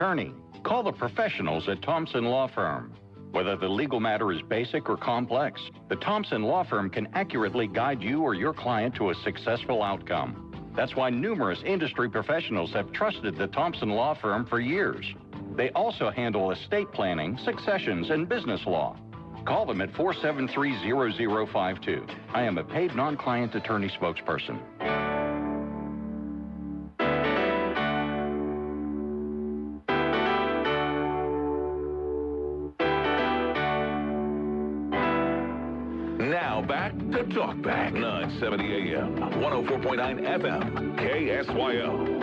Attorney, call the professionals at Thompson Law Firm. Whether the legal matter is basic or complex, the Thompson Law Firm can accurately guide you or your client to a successful outcome. That's why numerous industry professionals have trusted the Thompson Law Firm for years. They also handle estate planning, successions, and business law. Call them at 473-0052. I am a paid non-client attorney spokesperson. Now back to Talk Back, 970 AM, 104.9 FM, KSYO.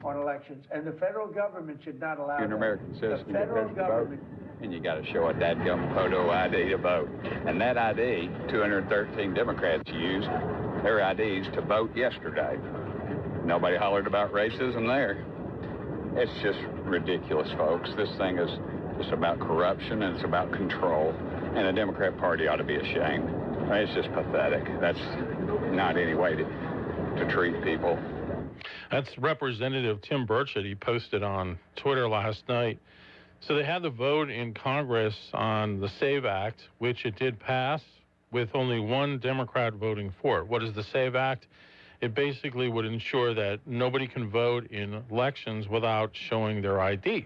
On elections, and the federal government should not allow You're an that. American citizen, The federal government. and you got to show a dadgum photo ID to vote. And that ID, 213 Democrats used their IDs to vote yesterday. Nobody hollered about racism there. It's just ridiculous, folks. This thing is just about corruption, and it's about control. And the Democrat Party ought to be ashamed. I mean, it's just pathetic. That's not any way to treat people. That's Representative Tim Burchett. He posted on Twitter last night. So they had the vote in Congress on the SAVE Act, which it did pass with only one Democrat voting for it. What is the SAVE Act? It basically would ensure that nobody can vote in elections without showing their ID.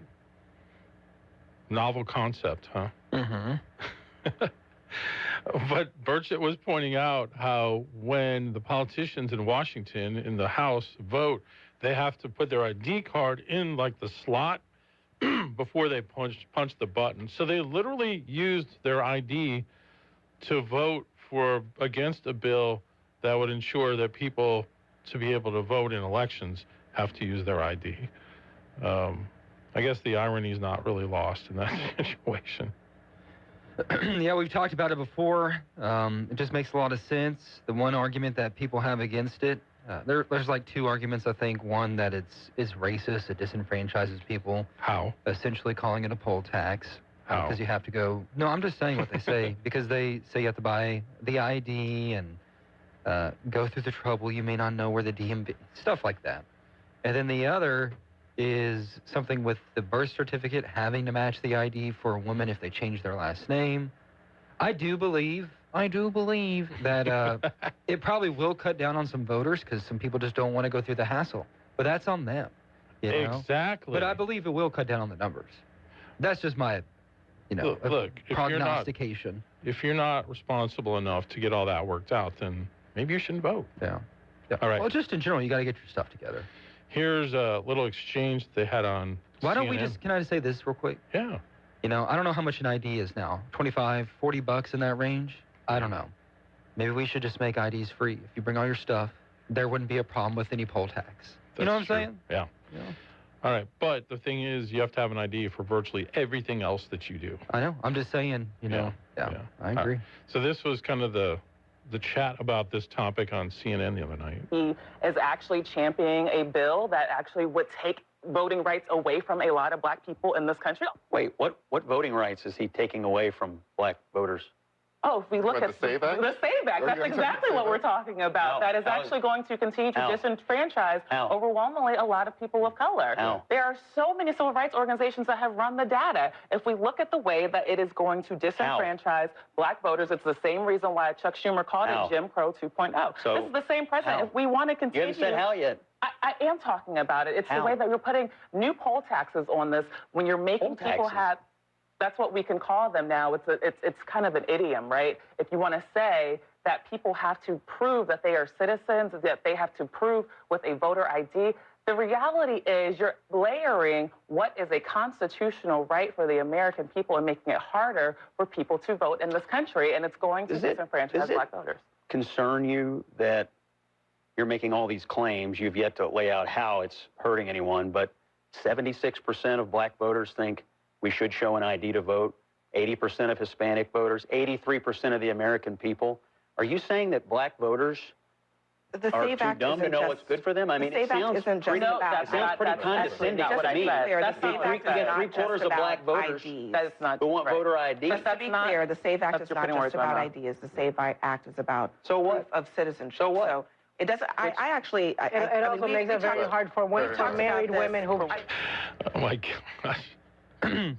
Novel concept, huh? Mm-hmm. But Burchett was pointing out how when the politicians in Washington in the House vote, they have to put their ID card in like the slot before they punch the button. So they literally used their ID to vote against a bill that would ensure that people, to be able to vote in elections, have to use their ID. I guess the irony is not really lost in that situation. Yeah, we've talked about it before. It just makes a lot of sense. The one argument that people have against it, there's like two arguments, I think. One, that it's racist, it disenfranchises people. How? Essentially calling it a poll tax. How? Because you have to go, no, I'm just saying what they say, because they say you have to buy the ID and go through the trouble, you may not know where the DMV, stuff like that. And then the other is something with the birth certificate having to match the ID for a woman if they change their last name. I do believe that it probably will cut down on some voters because some people just don't want to go through the hassle. But that's on them. You know? Exactly. But I believe it will cut down on the numbers. That's just my, look, prognostication. If you're not responsible enough to get all that worked out, then maybe you shouldn't vote. Yeah. All right. Well, just in general, you got to get your stuff together. Here's a little exchange they had on Why don't CNN. we just, can I just say this real quick? Yeah. I don't know how much an ID is now. 25, 40 bucks in that range? I don't know. Maybe we should just make IDs free. If you bring all your stuff, there wouldn't be a problem with any poll tax. You know what I'm saying? Yeah. All right. But the thing is, you have to have an ID for virtually everything else that you do. I know. I'm just saying, Yeah, I agree. So this was kind of the chat about this topic on CNN the other night. He is actually championing a bill that actually would take voting rights away from a lot of black people in this country. Wait, what voting rights is he taking away from black voters? Oh, if we look at the SAVE Act? The SAVE Act, that's exactly what we're talking about. That is actually going to continue to disenfranchise overwhelmingly a lot of people of color. There are so many civil rights organizations that have run the data. If we look at the way that it is going to disenfranchise black voters, it's the same reason why Chuck Schumer called it Jim Crow 2.0. So, this is the same president. If we want to continue... You haven't said how yet. I am talking about it. It's the way that you're putting new poll taxes on this when you're making people have... That's what we can call them now. It's kind of an idiom, right? If you want to say that people have to prove that they are citizens, that they have to prove with a voter ID, the reality is you're layering what is a constitutional right for the American people and making it harder for people to vote in this country, and it's going to disenfranchise black voters. Concern you that you're making all these claims? You've yet to lay out how it's hurting anyone, but 76% of black voters think we should show an ID to vote. 80% of Hispanic voters, 83% of the American people. Are you saying that black voters are too dumb to know what's good for them? I mean, it sounds pretty condescending to me. You get 3/4 of black voters who want voter ID. Just to be clear, the SAVE Act is not just about IDs. The SAVE Act is about proof of citizenship. So what? So It doesn't. I actually. It also makes it very hard for married women who. Oh my gosh. I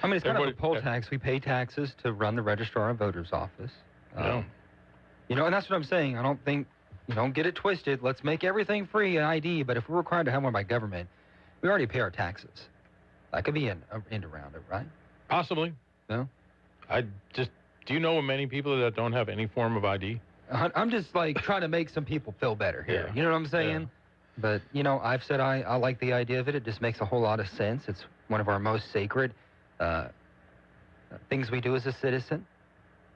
mean, it's kind of a poll tax. We pay taxes to run the registrar of voters' office. You know, and that's what I'm saying. I don't think, you don't get it twisted. Let's make everything free, an ID. But if we're required to have one by government, we already pay our taxes. That could be an end around it, right? Possibly. No? Do you know many people that don't have any form of ID? I'm just like trying to make some people feel better here. Yeah. You know what I'm saying? Yeah. But, you know, I've said I like the idea of it. It just makes a whole lot of sense. It's one of our most sacred things we do as a citizen.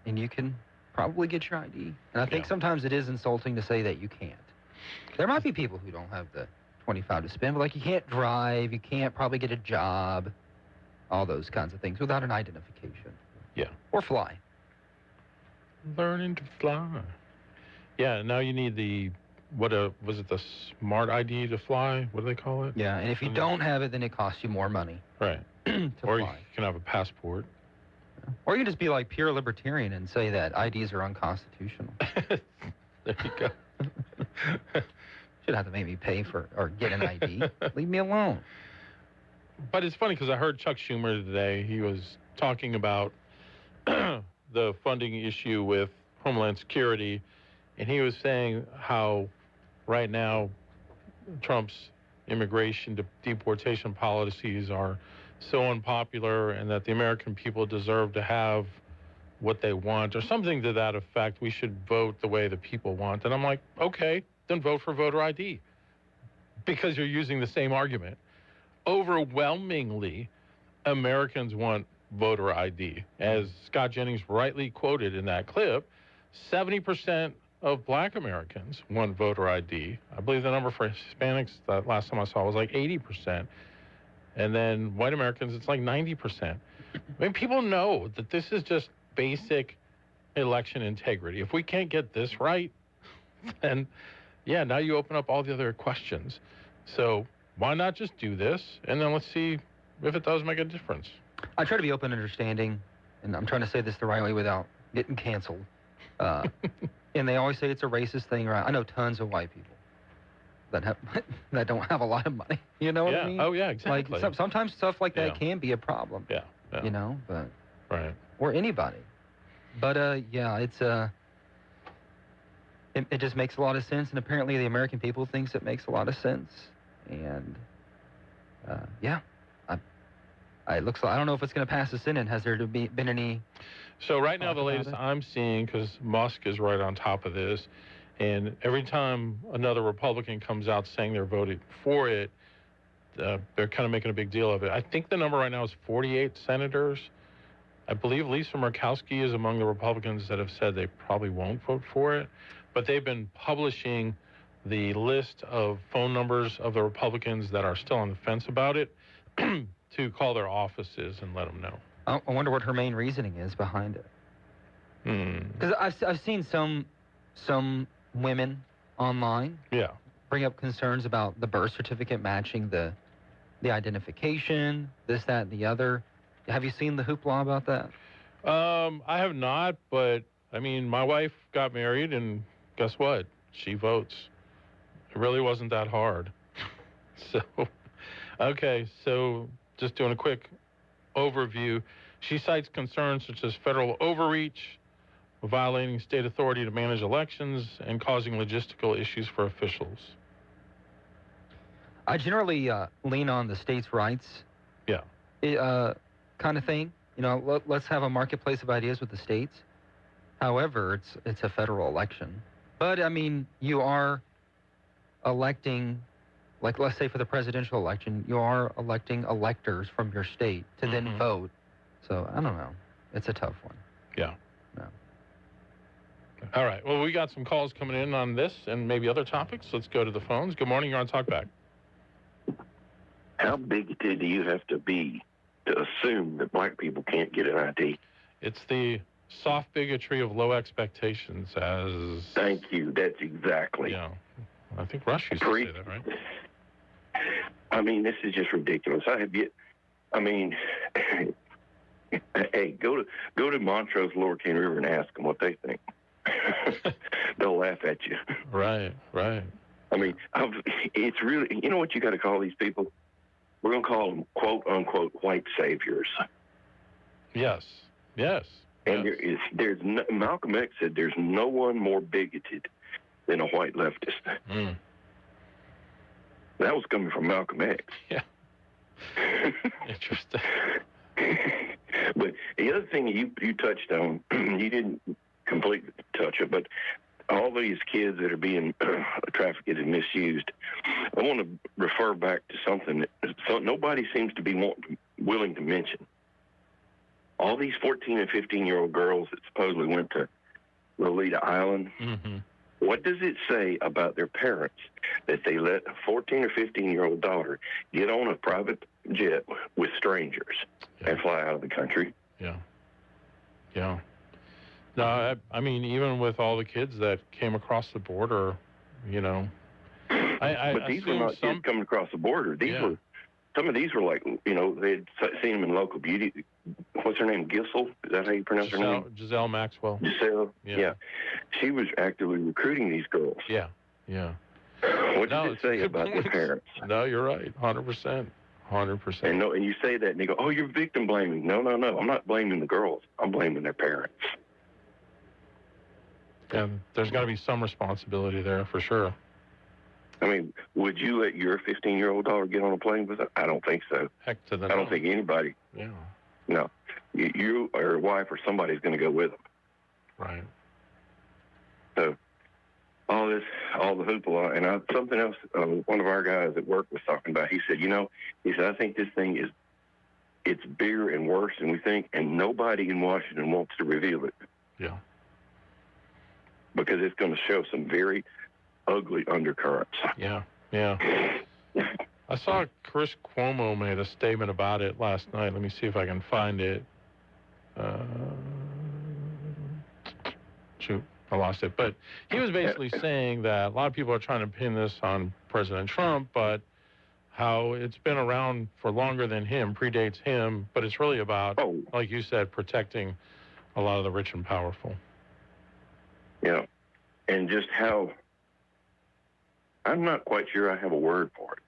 And you can probably get your ID. And I think sometimes it is insulting to say that you can't. There might be people who don't have the 25 to spend, but like you can't drive, you can't probably get a job, all those kinds of things without an identification. Yeah. Or fly. Learning to fly. Yeah, now you need the, was it the smart ID to fly? What do they call it? Yeah, and if you don't have it, then it costs you more money. Right. Or you can have a passport. Or you can just be like pure libertarian and say that IDs are unconstitutional. There you go. Should have to make me pay for or get an ID. Leave me alone. But it's funny because I heard Chuck Schumer today. He was talking about the funding issue with Homeland Security, and he was saying how right now Trump's immigration deportation policies are so unpopular and that the American people deserve to have what they want or something to that effect. We should vote the way the people want. And I'm like, okay, then vote for voter ID because you're using the same argument. Overwhelmingly, Americans want voter ID. As Scott Jennings rightly quoted in that clip, 70% of black Americans want voter ID. I believe the number for Hispanics, that last time I saw, was like 80%. And then white Americans, it's like 90%. I mean, people know that this is just basic election integrity. If we can't get this right, then, yeah, now you open up all the other questions. So why not just do this, and then let's see if it does make a difference. I try to be open and understanding, and I'm trying to say this the right way without getting canceled. And they always say it's a racist thing. I know tons of white people that don't have a lot of money. You know what I mean? Oh, yeah, exactly. Like sometimes stuff like that can be a problem. Yeah. You know, but right. Or anybody. But yeah, it's it just makes a lot of sense, and apparently the American people thinks it makes a lot of sense. And yeah, it looks like, I don't know if it's going to pass the Senate. Has there been any? So right now, the latest I'm seeing, because Musk is right on top of this, and every time another Republican comes out saying they're voting for it, they're kind of making a big deal of it. I think the number right now is 48 senators. I believe Lisa Murkowski is among the Republicans that have said they probably won't vote for it, but they've been publishing the list of phone numbers of the Republicans that are still on the fence about it to call their offices and let them know. I wonder what her main reasoning is behind it. Because I've seen some women online bring up concerns about the birth certificate matching the identification, this, that, and the other. Have you seen the hoopla about that? I have not, but I mean, my wife got married, and guess what? She votes. It really wasn't that hard. So, okay, so just doing a quick overview. She cites concerns such as federal overreach, violating state authority to manage elections, and causing logistical issues for officials. I generally lean on the states' rights. Yeah. Kind of thing. You know, let's have a marketplace of ideas with the states. However, it's a federal election. But, I mean, you are electing, like, let's say for the presidential election, you are electing electors from your state to then vote. So, I don't know. It's a tough one. Yeah. No. All right. Well, we got some calls coming in on this and maybe other topics. Let's go to the phones. Good morning. You're on Talkback. How bigoted do you have to be to assume that black people can't get an ID? It's the soft bigotry of low expectations, as... Thank you. That's exactly. Yeah. I think Rush used to say that, right? I mean, this is just ridiculous. I mean, hey, go to Montrose, Lower Cane River, and ask them what they think. they'll laugh at you. Right, right. I mean, it's really, you know what you got to call these people? We're going to call them, quote, unquote, white saviors. Yes, yes. And yes. Malcolm X said there's no one more bigoted than a white leftist. Mm. That was coming from Malcolm X. Yeah. Interesting. But the other thing you touched on, you didn't completely touch it, but all these kids that are being trafficked and misused, I want to refer back to something that nobody seems to be willing to mention. All these 14 and 15-year-old girls that supposedly went to Lolita Island, what does it say about their parents that they let a 14 or 15-year-old daughter get on a private jet with strangers and fly out of the country? Yeah. Yeah. No, I mean, even with all the kids that came across the border, you know. But these were not kids coming across the border. These were, some of these were like, you know, they'd seen them in local beauty. What's her name? Gissel? Is that how you pronounce her name? Giselle Maxwell. Giselle? Yeah. She was actively recruiting these girls. Yeah, yeah. What does it say about their parents? No, you're right. 100%. 100%. And you say that and they go, oh, you're victim blaming. No. I'm not blaming the girls. I'm blaming their parents. And there's got to be some responsibility there for sure. I mean, would you let your 15-year-old daughter get on a plane with her? I don't think so. Heck to the I don't think anybody. Yeah. No. You or your wife or somebody's going to go with them. Right. So all the hoopla, and something else one of our guys at work was talking about. He said, I think this thing it's bigger and worse than we think, and nobody in Washington wants to reveal it. Yeah. Because it's going to show some very ugly undercurrents. Yeah, yeah. I saw Chris Cuomo made a statement about it last night. Let me see if I can find it. Shoot, I lost it. But he was basically saying that a lot of people are trying to pin this on President Trump, but how it's been around for longer than him, predates him, but it's really about, like you said, protecting a lot of the rich and powerful. Yeah, and just how, I'm not quite sure I have a word for it.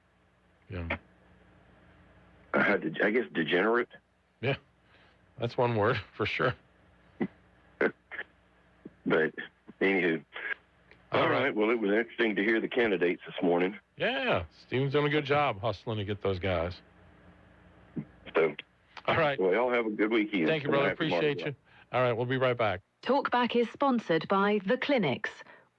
Yeah. I guess degenerate? Yeah, that's one word for sure. But, anywho, all right, well, it was interesting to hear the candidates this morning. Yeah, Steven's doing a good job hustling to get those guys. So, all right. Well, y'all have a good weekend. Thank you, brother. Appreciate you. All right, we'll be right back. Talkback is sponsored by The Clinics.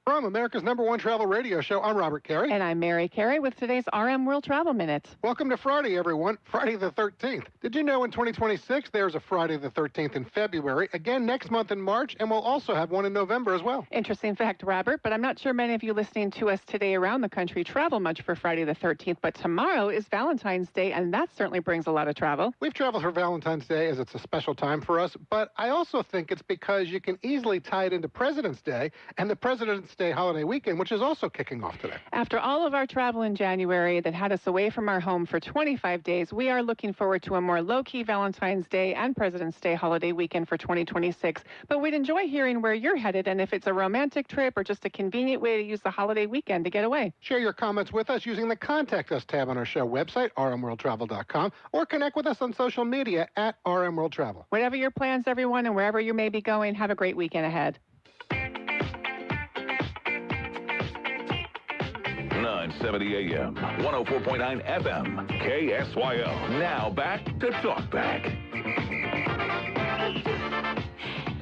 From America's #1 travel radio show, I'm Robert Carey. And I'm Mary Carey with today's RM World Travel Minute. Welcome to Friday, everyone. Friday the 13th. Did you know in 2026 there's a Friday the 13th in February, again next month in March, and we'll also have one in November as well? Interesting fact, Robert, but I'm not sure many of you listening to us today around the country travel much for Friday the 13th, but tomorrow is Valentine's Day, and that certainly brings a lot of travel. We've traveled for Valentine's Day as it's a special time for us, but I also think it's because you can easily tie it into President's Day and the President's Day holiday weekend, which is also kicking off today. After all of our travel in January that had us away from our home for 25 days, we are looking forward to a more low-key Valentine's Day and President's Day holiday weekend for 2026. But we'd enjoy hearing where you're headed and if it's a romantic trip or just a convenient way to use the holiday weekend to get away. Share your comments with us using the Contact Us tab on our show website, rmworldtravel.com, or connect with us on social media at rmworldtravel. Whatever your plans, everyone, and wherever you may be going, have a great weekend ahead. 970 AM, 104.9 FM, KSYO. Now back to Talkback.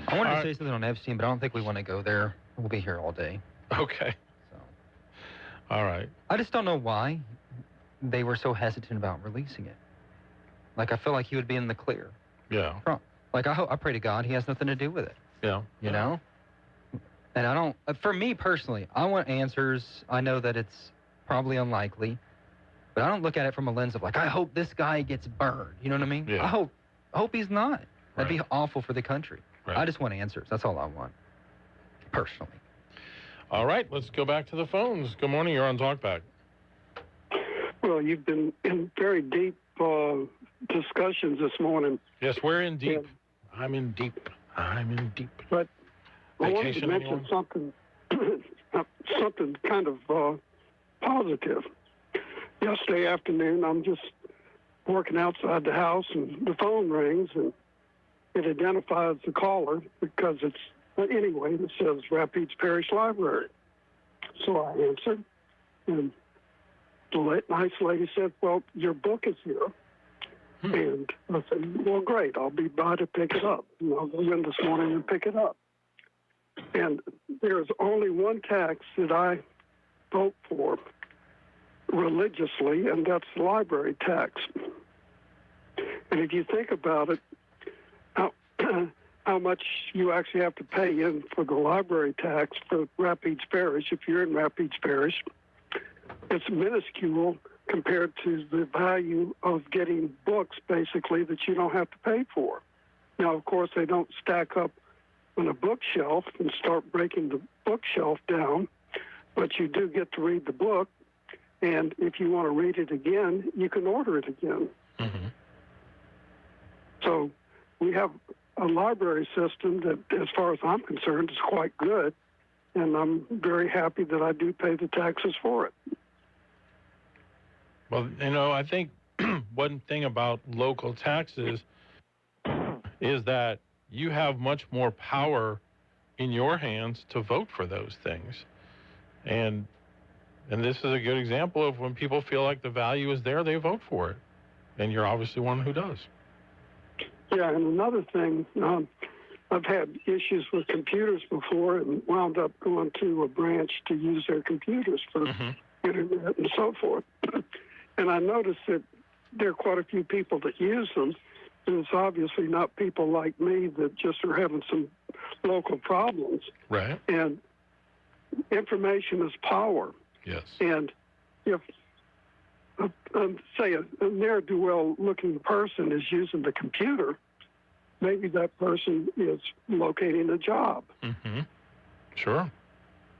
I wanted to say something on Epstein, but I don't think we want to go there. We'll be here all day. Okay. So. All right. I just don't know why they were so hesitant about releasing it. Like, I feel like he would be in the clear. Yeah. Like, I pray to God he has nothing to do with it. Yeah. You know? And I don't, for me personally, I want answers. I know that it's probably unlikely, but I don't look at it from a lens of like, I hope this guy gets burned. You know what I mean? Yeah. I hope he's not. That'd be awful for the country. Right. I just want answers. That's all I want, personally. All right, let's go back to the phones. Good morning. You're on Talkback. Well, you've been in very deep discussions this morning. Yes, we're in deep. I'm in deep. I'm in deep. But I wanted to mention something, something kind of positive. Yesterday afternoon, I'm just working outside the house, and the phone rings, and it identifies the caller because it says Rapides Parish Library. So I answered, and the nice lady said, "Well, your book is here." And I said, "Well, great. I'll be by to pick it up. And I'll go in this morning and pick it up." And there's only one tax that I vote for religiously, and that's the library tax. And if you think about it, how much you actually have to pay in for the library tax for Rapides Parish, if you're in Rapides Parish, it's minuscule compared to the value of getting books, basically, that you don't have to pay for. Now, of course, they don't stack up on a bookshelf and start breaking the bookshelf down, but you do get to read the book, and if you want to read it again, you can order it again. Mm-hmm. So we have a library system that, as far as I'm concerned, is quite good, and I'm very happy that I do pay the taxes for it. Well, I think one thing about local taxes is that you have much more power in your hands to vote for those things. And this is a good example of when people feel like the value is there, they vote for it. And you're obviously one who does. Yeah, and another thing, I've had issues with computers before and wound up going to a branch to use their computers for internet and so forth. And I noticed that there are quite a few people that use them, and it's obviously not people like me that just are having some local problems. Right. And information is power. Yes. And if, say, a ne'er-do-well looking person is using the computer, maybe that person is locating a job. Mm-hmm. Sure.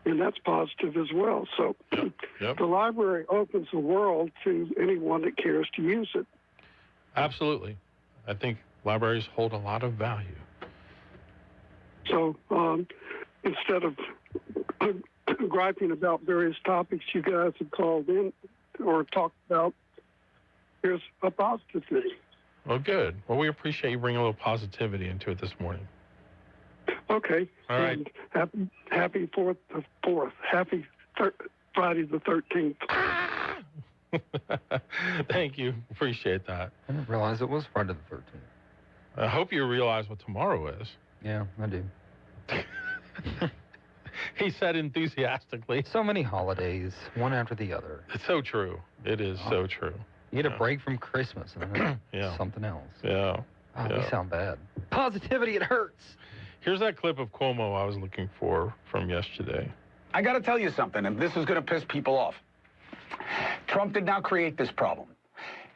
And that's positive as well. So the library opens the world to anyone that cares to use it. Absolutely. I think libraries hold a lot of value. So instead of griping about various topics you guys have called in or talked about, here's a positive thing. Well, good. Well, we appreciate you bringing a little positivity into it this morning. Okay. All right. And happy 4th of 4th. Happy Friday the 13th. Thank you. Appreciate that. I didn't realize it was Friday the 13th. I hope you realize what tomorrow is. Yeah, I do. He said enthusiastically. So many holidays, one after the other. It's so true. It is so true. You get a break from Christmas and then something else. Yeah. Oh, we sound bad. Positivity, it hurts. Here's that clip of Cuomo I was looking for from yesterday. I got to tell you something, and this is going to piss people off. Trump did not create this problem.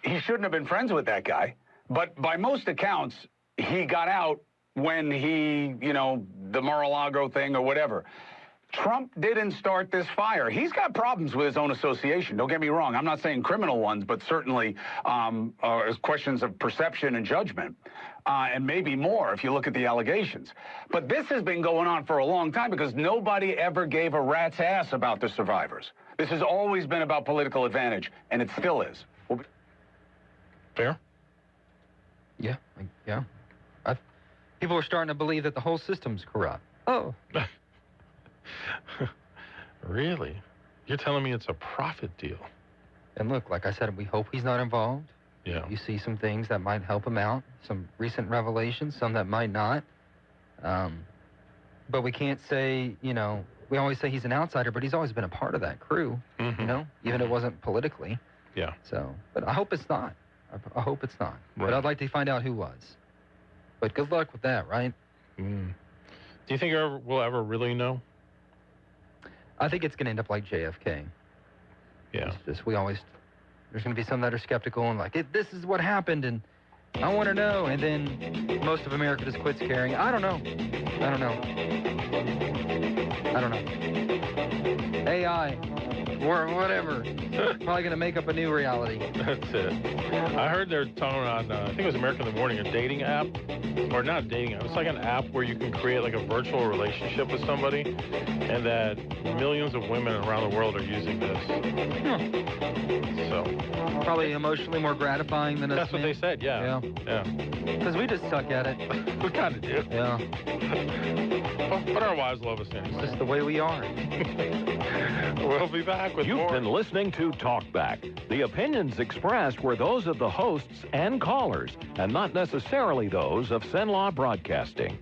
He shouldn't have been friends with that guy, but by most accounts, he got out when he, the Mar-a-Lago thing or whatever. Trump didn't start this fire. He's got problems with his own association. Don't get me wrong. I'm not saying criminal ones, but certainly questions of perception and judgment, and maybe more if you look at the allegations. But this has been going on for a long time because nobody ever gave a rat's ass about the survivors. This has always been about political advantage, and it still is. Fair? Yeah. People are starting to believe that the whole system's corrupt. Oh. Really? You're telling me it's a profit deal? And look, like I said, we hope he's not involved. Yeah. You see some things that might help him out, some recent revelations, some that might not. But we can't say, we always say he's an outsider, but he's always been a part of that crew, even if it wasn't politically. Yeah. So, but I hope it's not. I hope it's not. Right. But I'd like to find out who was. But good luck with that, right? Do you think we'll ever really know? I think it's going to end up like JFK. Yeah. It's just, there's going to be some that are skeptical and like, this is what happened, and I want to know. And then most of America just quits caring. I don't know. AI. or whatever. Probably going to make up a new reality. That's it. I heard they're talking on, I think it was American in the Morning, a dating app. Or not a dating app. It's like an app where you can create like a virtual relationship with somebody, and that millions of women around the world are using this. So probably emotionally more gratifying than us. That's what they said, yeah. Because we just suck at it. We kind of do. Yeah. But our wives love us anyway. It's just the way we are. We'll be back with more. You've been listening to Talkback. The opinions expressed were those of the hosts and callers, and not necessarily those of Cenla Broadcasting.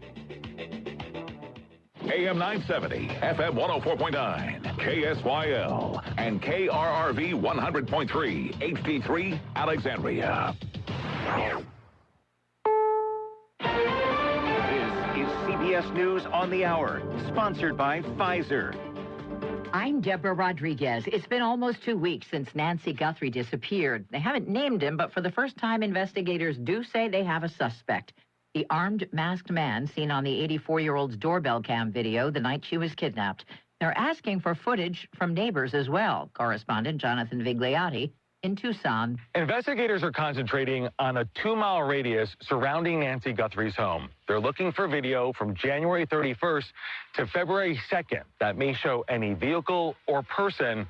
AM 970, FM 104.9, KSYL, and KRRV 100.3, HD3, Alexandria. This is CBS News on the Hour, sponsored by Pfizer. I'm Deborah Rodriguez. It's been almost 2 weeks since Nancy Guthrie disappeared. They haven't named him, but for the first time, investigators do say they have a suspect. The armed, masked man seen on the 84-year-old's doorbell cam video the night she was kidnapped. They're asking for footage from neighbors as well. Correspondent Jonathan Vigliotti in Tucson. Investigators are concentrating on a 2-mile radius surrounding Nancy Guthrie's home. They're looking for video from January 31st to February 2nd that may show any vehicle or person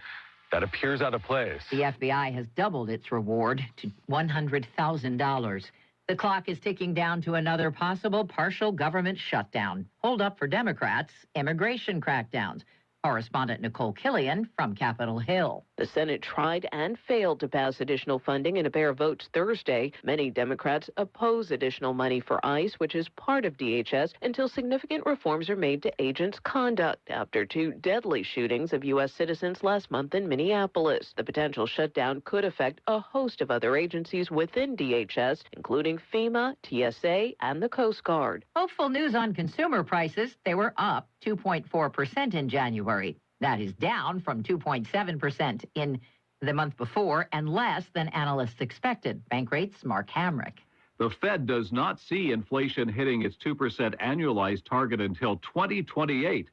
that appears out of place. The FBI has doubled its reward to $100,000. The clock is ticking down to another possible partial government shutdown. Hold up for Democrats, immigration crackdowns. Correspondent Nicole Killian from Capitol Hill. The Senate tried and failed to pass additional funding in a pair of votes Thursday. Many Democrats oppose additional money for ICE, which is part of DHS, until significant reforms are made to agents' conduct after 2 deadly shootings of U.S. citizens last month in Minneapolis. The potential shutdown could affect a host of other agencies within DHS, including FEMA, TSA, and the Coast Guard. Hopeful news on consumer prices. They were up 2.4% in January. That is down from 2.7% in the month before and less than analysts expected. Bankrate's Mark Hamrick. The Fed does not see inflation hitting its 2% annualized target until 2028.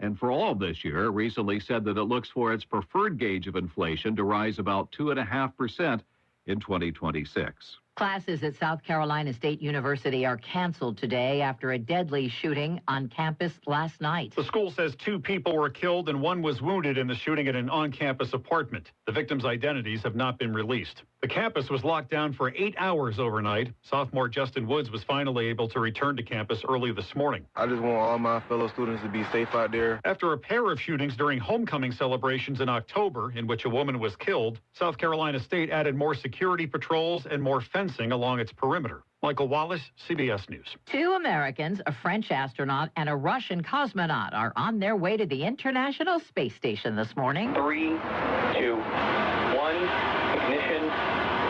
And for all of this year, recently said that it looks for its preferred gauge of inflation to rise about 2.5% in 2026. Classes at South Carolina State University are canceled today after a deadly shooting on campus last night. The school says 2 people were killed and 1 was wounded in the shooting at an on-campus apartment. The victims' identities have not been released. The campus was locked down for 8 hours overnight. Sophomore Justin Woods was finally able to return to campus early this morning. I just want all my fellow students to be safe out there. After a pair of shootings during homecoming celebrations in October, in which a woman was killed, South Carolina State added more security patrols and more fencing along its perimeter. Michael Wallace, CBS News. 2 Americans, a French astronaut and a Russian cosmonaut, are on their way to the International Space Station this morning. 3, 2, 1, ignition,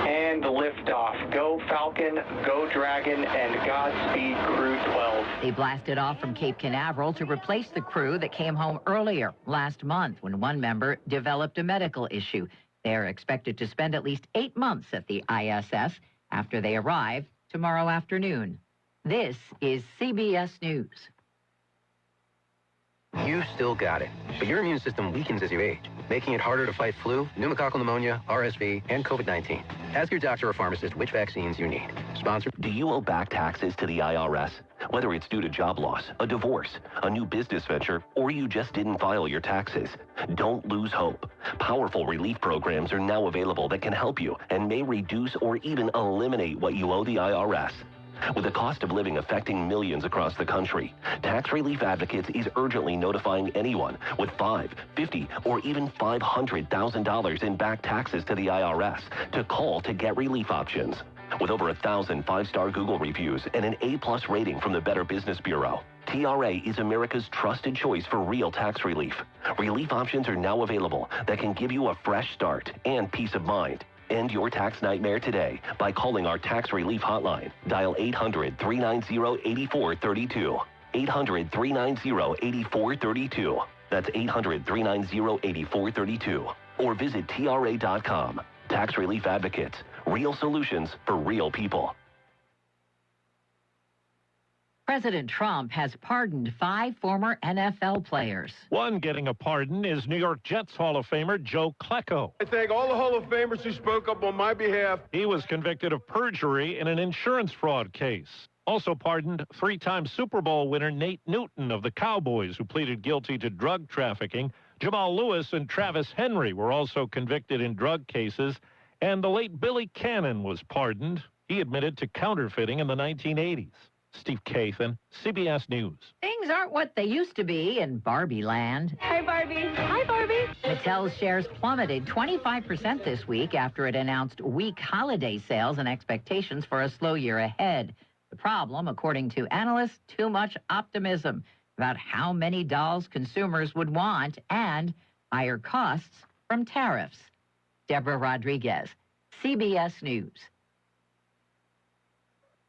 and liftoff. Go Falcon, go Dragon, and Godspeed Crew 12. They blasted off from Cape Canaveral to replace the crew that came home earlier last month when one member developed a medical issue. They're expected to spend at least 8 months at the ISS after they arrive tomorrow afternoon. This is CBS News. You still got it, but your immune system weakens as you age, making it harder to fight flu, pneumococcal pneumonia, RSV, and COVID-19. Ask your doctor or pharmacist which vaccines you need. Sponsored. Do you owe back taxes to the IRS? Whether it's due to job loss, a divorce, a new business venture, or you just didn't file your taxes, don't lose hope. Powerful relief programs are now available that can help you and may reduce or even eliminate what you owe the IRS. With the cost of living affecting millions across the country, Tax Relief Advocates is urgently notifying anyone with $5, $50, or even $500,000 in back taxes to the IRS to call to get relief options. With over 1,000 5-star Google reviews and an A+ rating from the Better Business Bureau, TRA is America's trusted choice for real tax relief. Relief options are now available that can give you a fresh start and peace of mind. End your tax nightmare today by calling our tax relief hotline. Dial 800-390-8432. 800-390-8432. That's 800-390-8432. Or visit TRA.com. Tax Relief Advocates. Real solutions for real people. President Trump has pardoned 5 former NFL players. One getting a pardon is New York Jets Hall of Famer Joe Klecko. I thank all the Hall of Famers who spoke up on my behalf. He was convicted of perjury in an insurance fraud case. Also pardoned 3-time Super Bowl winner Nate Newton of the Cowboys, who pleaded guilty to drug trafficking. Jamal Lewis and Travis Henry were also convicted in drug cases. And the late Billy Cannon was pardoned. He admitted to counterfeiting in the 1980s. Steve Kathan, CBS News. Things aren't what they used to be in Barbie land. Hi, Barbie. Hi, Barbie. Mattel's shares plummeted 25% this week after it announced weak holiday sales and expectations for a slow year ahead. The problem, according to analysts, too much optimism about how many dolls consumers would want and higher costs from tariffs. Deborah Rodriguez, CBS News.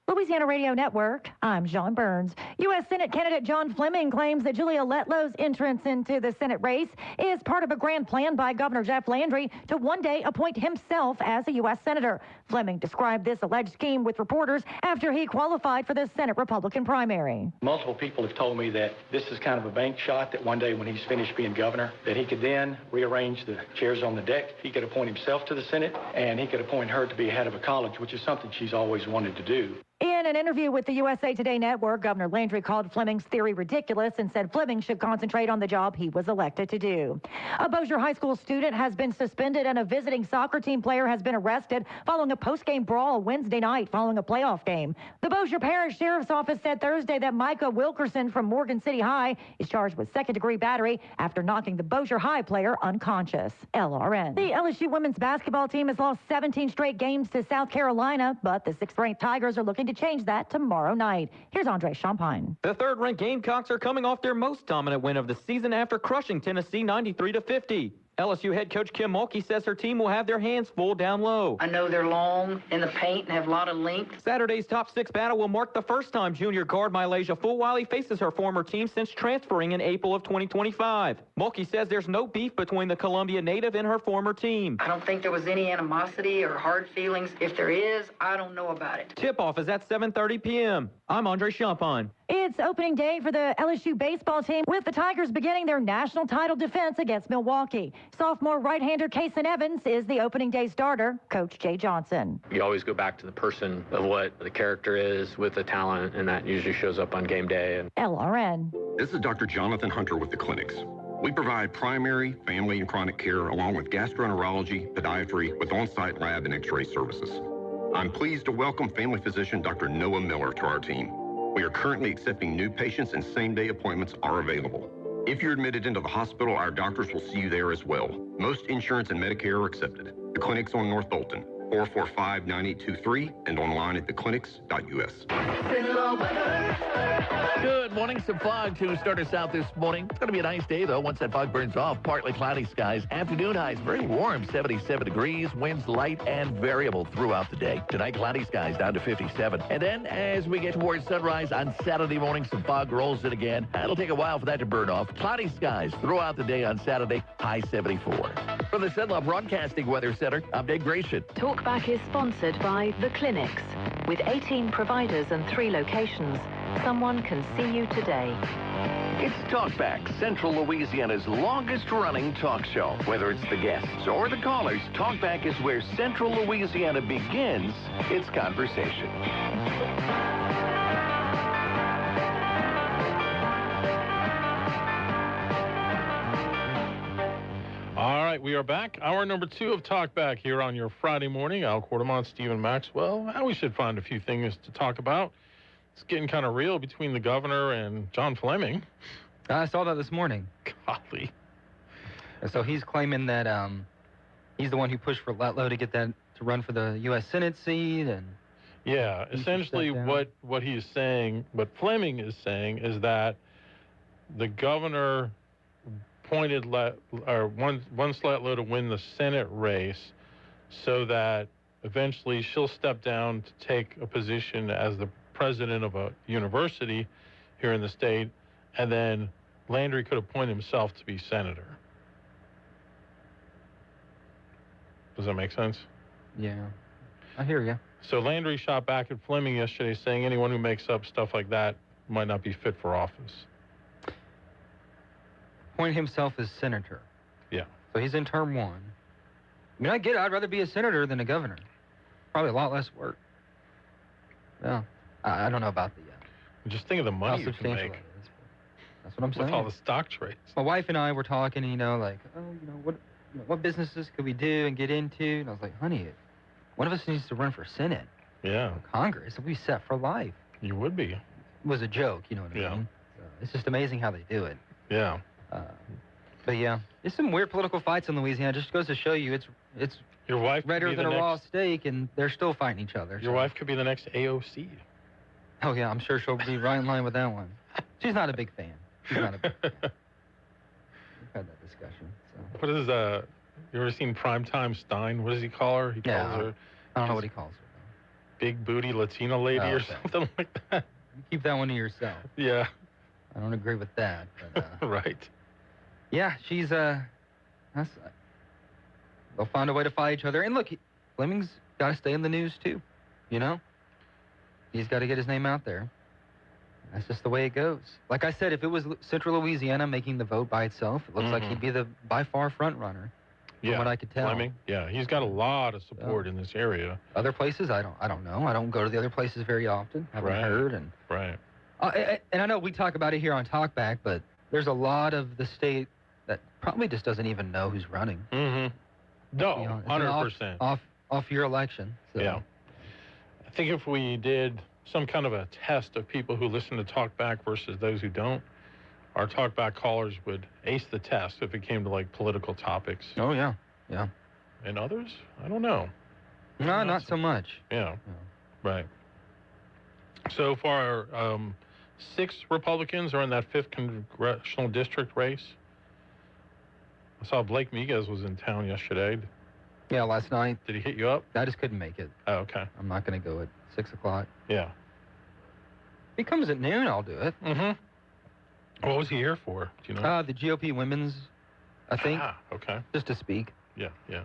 Louisiana Radio Network, I'm John Burns. U.S. Senate candidate John Fleming claims that Julia Letlow's entrance into the Senate race is part of a grand plan by Governor Jeff Landry to one day appoint himself as a U.S. Senator. Fleming described this alleged scheme with reporters after he qualified for the Senate Republican primary. Multiple people have told me that this is kind of a bank shot, that one day when he's finished being governor, that he could then rearrange the chairs on the deck. He could appoint himself to the Senate, and he could appoint her to be head of a college, which is something she's always wanted to do. In an interview with the USA Today Network, Governor Landry called Fleming's theory ridiculous and said Fleming should concentrate on the job he was elected to do. A Bossier High School student has been suspended and a visiting soccer team player has been arrested following a post-game brawl Wednesday night following a playoff game. The Bossier Parish Sheriff's Office said Thursday that Micah Wilkerson from Morgan City High is charged with second-degree battery after knocking the Bossier High player unconscious. LRN. The LSU women's basketball team has lost 17 straight games to South Carolina, but the 6th-ranked Tigers are looking to change that tomorrow night. Here's Andre Champagne. The 3rd-ranked Gamecocks are coming off their most dominant win of the season after crushing Tennessee 93-50. LSU head coach Kim Mulkey says her team will have their hands full down low. I know they're long in the paint and have a lot of length. Saturday's top 6 battle will mark the first time junior guard Malaysia Fulwiley faces her former team since transferring in April of 2025. Mulkey says there's no beef between the Columbia native and her former team. I don't think there was any animosity or hard feelings. If there is, I don't know about it. Tip-off is at 7:30 p.m. I'm Andre Champagne. It's opening day for the LSU baseball team, with the Tigers beginning their national title defense against Milwaukee. Sophomore right-hander Kason Evans is the opening day starter. Coach Jay Johnson. You always go back to the person of what the character is with the talent, and that usually shows up on game day. LRN. This is Dr. Jonathan Hunter with the clinics. We provide primary, family, and chronic care along with gastroenterology, podiatry, with on-site lab and x-ray services. I'm pleased to welcome family physician Dr. Noah Miller to our team. We are currently accepting new patients and same-day appointments are available. If you're admitted into the hospital, our doctors will see you there as well. Most insurance and Medicare are accepted. The clinic's on North Bolton, 445-9823, and online at theclinics.us. Good morning. Some fog to start us out this morning. It's going to be a nice day, though, once that fog burns off. Partly cloudy skies. Afternoon highs very warm, 77 degrees. Winds light and variable throughout the day. Tonight, cloudy skies down to 57. And then as we get towards sunrise on Saturday morning, some fog rolls in again. It'll take a while for that to burn off. Cloudy skies throughout the day on Saturday, high 74. From the Cenla Broadcasting Weather Center, I'm Dave Grayson. Talkback is sponsored by The Clinics. With 18 providers and 3 locations, someone can see you today. It's Talkback, Central Louisiana's longest-running talk show. Whether it's the guests or the callers, Talkback is where Central Louisiana begins its conversation. All right, we are back. Hour number 2 of Talkback here on your Friday morning. Al Quartermont, Stephen Maxwell. We should find a few things to talk about. It's getting kind of real between the governor and John Fleming. I saw that this morning. Golly. So he's claiming that he's the one who pushed for Letlow to get that to run for the U.S. Senate seat, and yeah, essentially what he's saying, what Fleming is saying, is that the governor wants Letlow to win the Senate race, so that eventually she'll step down to take a position as the president of a university here in the state, and then Landry could appoint himself to be senator. Does that make sense? Yeah, I hear you. So Landry shot back at Fleming yesterday saying anyone who makes up stuff like that might not be fit for office. Appoint himself as senator. Yeah. So he's in term 1. I mean, I get it. I'd rather be a senator than a governor. Probably a lot less work. Well, I don't know about the... Just think of the money how you can make. that is. That's what I'm saying. With all the stock trades. My wife and I were talking, like, what businesses could we do and get into? And I was like, honey, one of us needs to run for Senate. Yeah. Or Congress. We'll be set for life. You would be. It was a joke, you know what I mean? So it's just amazing how they do it. Yeah. But yeah, there's some weird political fights in Louisiana. It just goes to show you it's your wife redder than a raw steak, and they're still fighting each other. Your wife could be the next AOC. Oh, yeah, I'm sure she'll be right in line with that one. She's not a big fan. She's not a big fan. We've had that discussion. So. What is, you ever seen Primetime Stein? What does he call her? He calls her... I don't know what he calls her. Big booty Latina lady or something like that. You keep that one to yourself. Yeah. I don't agree with that. But, right. Yeah, she's, they'll find a way to fight each other. And look, Fleming's got to stay in the news, too. You know? He's got to get his name out there. That's just the way it goes. Like I said, if it was Central Louisiana making the vote by itself, it looks like he'd be the by far front runner. From what I could tell. Fleming, yeah, he's got a lot of support in this area. Other places, I don't know. I don't go to the other places very often. Haven't heard. And and I know we talk about it here on Talkback, but there's a lot of the state that probably just doesn't even know who's running. No, 100%. Off your election. So. Yeah. I think if we did some kind of a test of people who listen to Talkback versus those who don't, our Talkback callers would ace the test if it came to, like, political topics. Oh, yeah. Yeah. And others? I don't know. No, not so much. Yeah. Right. So far, 6 Republicans are in that 5th congressional district race. I saw Blake Miguez was in town yesterday. Yeah, last night. Did he hit you up? I just couldn't make it. Oh, okay. I'm not going to go at 6 o'clock. Yeah. If he comes at noon, I'll do it. What was he here for? Do you know? The GOP women's, I think. Okay. Just to speak. Yeah, yeah.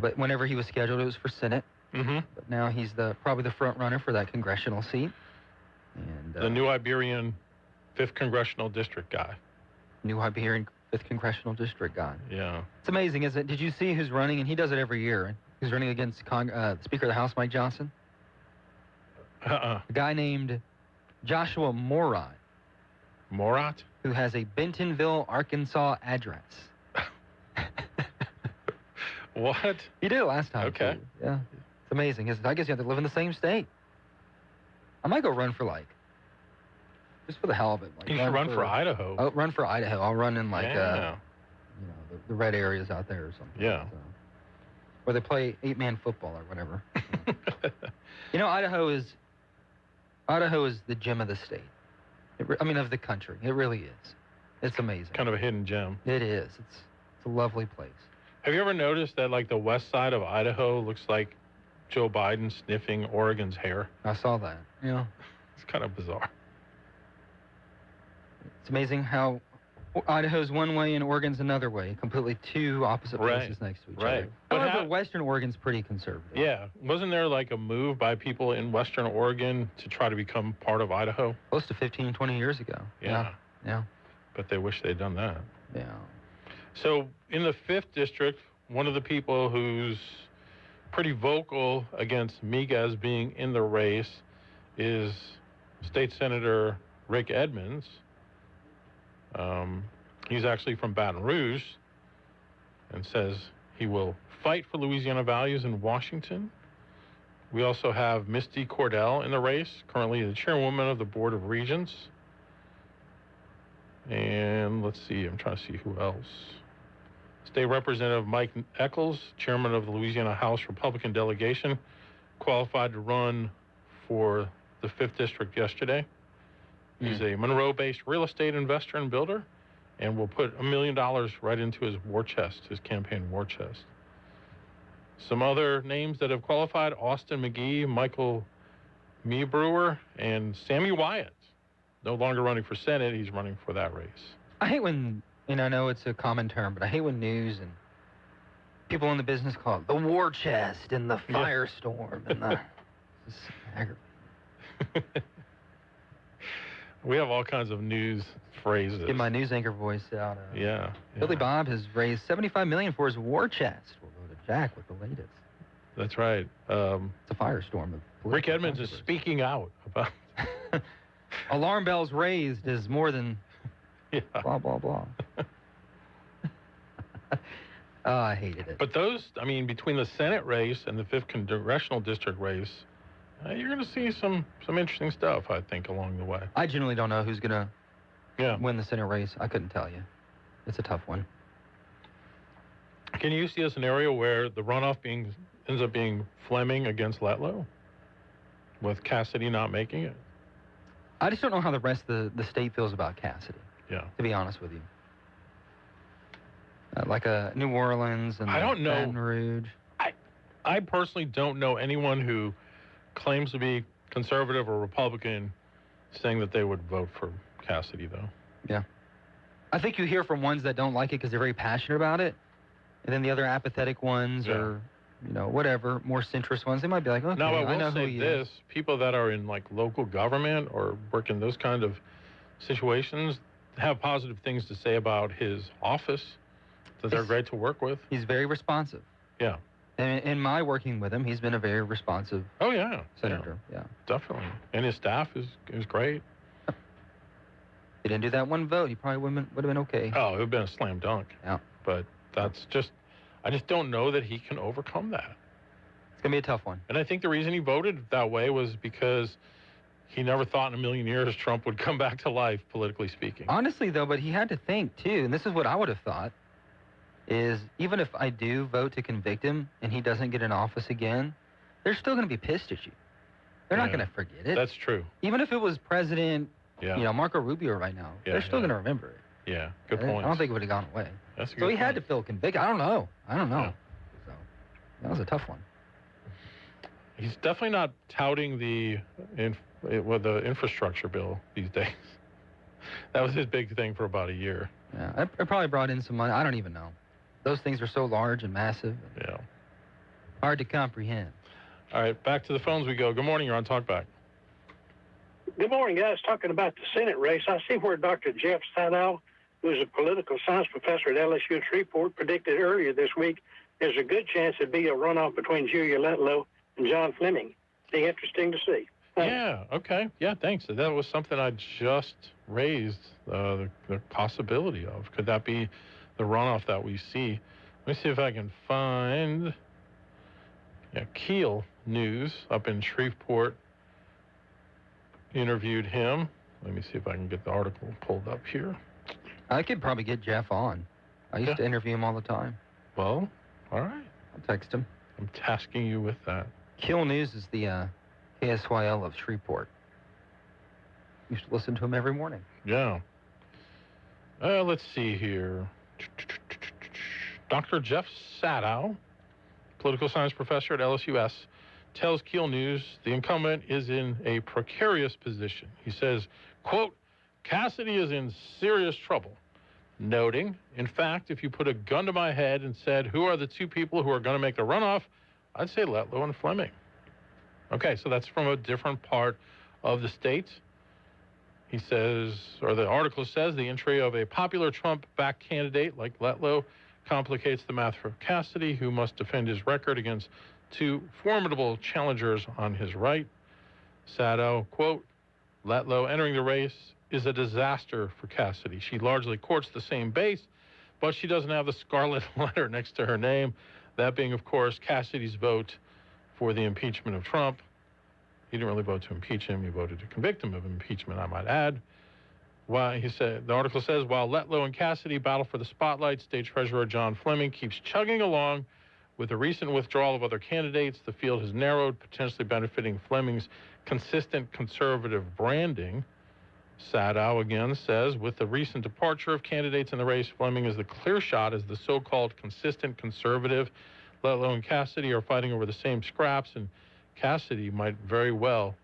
But whenever he was scheduled, it was for Senate. But now he's probably the front runner for that congressional seat. And the New Iberian 5th congressional district guy. New Iberian 5th congressional district guy. Yeah. It's amazing, isn't it? Did you see who's running? And he does it every year. He's running against Speaker of the House, Mike Johnson. A guy named Joshua Morat. Morat? Who has a Bentonville, Arkansas address. What? He did it last time. Okay. Too. Yeah. It's amazing. I guess you have to live in the same state. I might go run for, like, just for the hell of it. Like, you should run for Idaho. I'll run for Idaho. I'll run in, like, yeah. The red areas out there or something. Yeah. So. Where they play 8-man football or whatever. Idaho is the gem of the state. Of the country. It really is. It's amazing. Kind of a hidden gem. It is. It's a lovely place. Have you ever noticed that, like, the west side of Idaho looks like Joe Biden sniffing Oregon's hair? I saw that. Yeah. It's kind of bizarre. It's amazing how Idaho's one way and Oregon's another way. Completely two opposite places next to each other. However, Western Oregon's pretty conservative. Yeah. Wasn't there, like, a move by people in Western Oregon to try to become part of Idaho? Close to 15, 20 years ago. Yeah. But they wish they'd done that. Yeah. So in the 5th district, one of the people who's pretty vocal against Miguez being in the race is State Senator Rick Edmonds. He's actually from Baton Rouge and says he will fight for Louisiana values in Washington. We also have Misty Cordell in the race, currently the chairwoman of the Board of Regents. And let's see, I'm trying to see who else. State Representative Mike Eccles, chairman of the Louisiana House Republican delegation, qualified to run for the 5th district yesterday. He's a Monroe-based real estate investor and builder, and will put $1 million right into his war chest, his campaign war chest. Some other names that have qualified: Austin McGee, Michael Meebrewer, and Sammy Wyatt. No longer running for Senate, he's running for that race. I hate when, and I know it's a common term, but I hate when news and people in the business call it the war chest and the firestorm and the... We have all kinds of news phrases. Get my news anchor voice out. Yeah. Billy Bob has raised $75 million for his war chest. We'll go to Jack with the latest. That's right. It's a firestorm of Rick Edmonds is speaking out about alarm bells raised is more than blah, blah, blah. Oh, I hated it. But those, I mean, between the Senate race and the 5th Congressional District race, you're going to see some interesting stuff, I think, along the way. I generally don't know who's going to win the Senate race. I couldn't tell you. It's a tough one. Can you see a scenario where the runoff ends up being Fleming against Letlow, with Cassidy not making it? I just don't know how the rest of the state feels about Cassidy. Yeah. To be honest with you. Like New Orleans and I don't know. Baton Rouge. I personally don't know anyone who claims to be conservative or Republican saying that they would vote for Cassidy, though. Yeah. I think you hear from ones that don't like it because they're very passionate about it. And then the other apathetic ones or, whatever, more centrist ones, they might be like, okay, now, I know will who say he this. is. People that are in, like, local government or work in those kind of situations have positive things to say about his office, that they're great to work with. He's very responsive. Yeah. And in my working with him, he's been a very responsive senator. Yeah. Definitely. And his staff is great. He didn't do that one vote. He probably would have been okay. Oh, it would have been a slam dunk. Yeah. But that's just, I just don't know that he can overcome that. It's going to be a tough one. And I think the reason he voted that way was because he never thought in a million years Trump would come back to life, politically speaking. Honestly, though, but he had to think, too, and this is what I would have thought, is even if I do vote to convict him and he doesn't get in office again, they're still going to be pissed at you. They're not going to forget it. That's true. Even if it was President, Marco Rubio right now, they're still going to remember it. Yeah, good point. I don't think it would have gone away. That's a good so he point. had to feel convicted. I don't know. Yeah. So that was a tough one. He's definitely not touting the infrastructure bill these days. That was his big thing for about a year. Yeah, it probably brought in some money. I don't even know. Those things are so large and massive. Yeah. Hard to comprehend. All right, back to the phones we go. Good morning. You're on Talkback. Good morning, guys. Talking about the Senate race, I see where Dr. Jeff Sadow, who's a political science professor at LSU in Shreveport, predicted earlier this week there's a good chance it'd be a runoff between Julia Letlow and John Fleming. Be interesting to see. Yeah, okay. Yeah, thanks. That was something I just raised the possibility of. Could that be the runoff that we see? Let me see if I can find Keel News up in Shreveport interviewed him. Let me see if I can get the article pulled up here. I could probably get Jeff on. I used to interview him all the time. Well, all right. I'll text him. I'm tasking you with that. Keel News is the KSYL of Shreveport. Used to listen to him every morning. Yeah. Let's see here. Dr. Jeff Sadow, political science professor at LSUS, tells Keel News the incumbent is in a precarious position. He says, quote, Cassidy is in serious trouble, noting, in fact, if you put a gun to my head and said, who are the two people who are going to make the runoff, I'd say Letlow and Fleming. Okay, so that's from a different part of the state. He says, or the article says, the entry of a popular Trump-backed candidate like Letlow complicates the math for Cassidy, who must defend his record against two formidable challengers on his right. Sadow, quote, Letlow entering the race is a disaster for Cassidy. She largely courts the same base, but she doesn't have the scarlet letter next to her name. That being, of course, Cassidy's vote for the impeachment of Trump. He didn't really vote to impeach him. He voted to convict him of impeachment, I might add. The article says, while Letlow and Cassidy battle for the spotlight, State Treasurer John Fleming keeps chugging along. With the recent withdrawal of other candidates, the field has narrowed, potentially benefiting Fleming's consistent conservative branding. Sadow again says, with the recent departure of candidates in the race, Fleming is the clear shot as the so-called consistent conservative. Letlow and Cassidy are fighting over the same scraps, and Cassidy might very well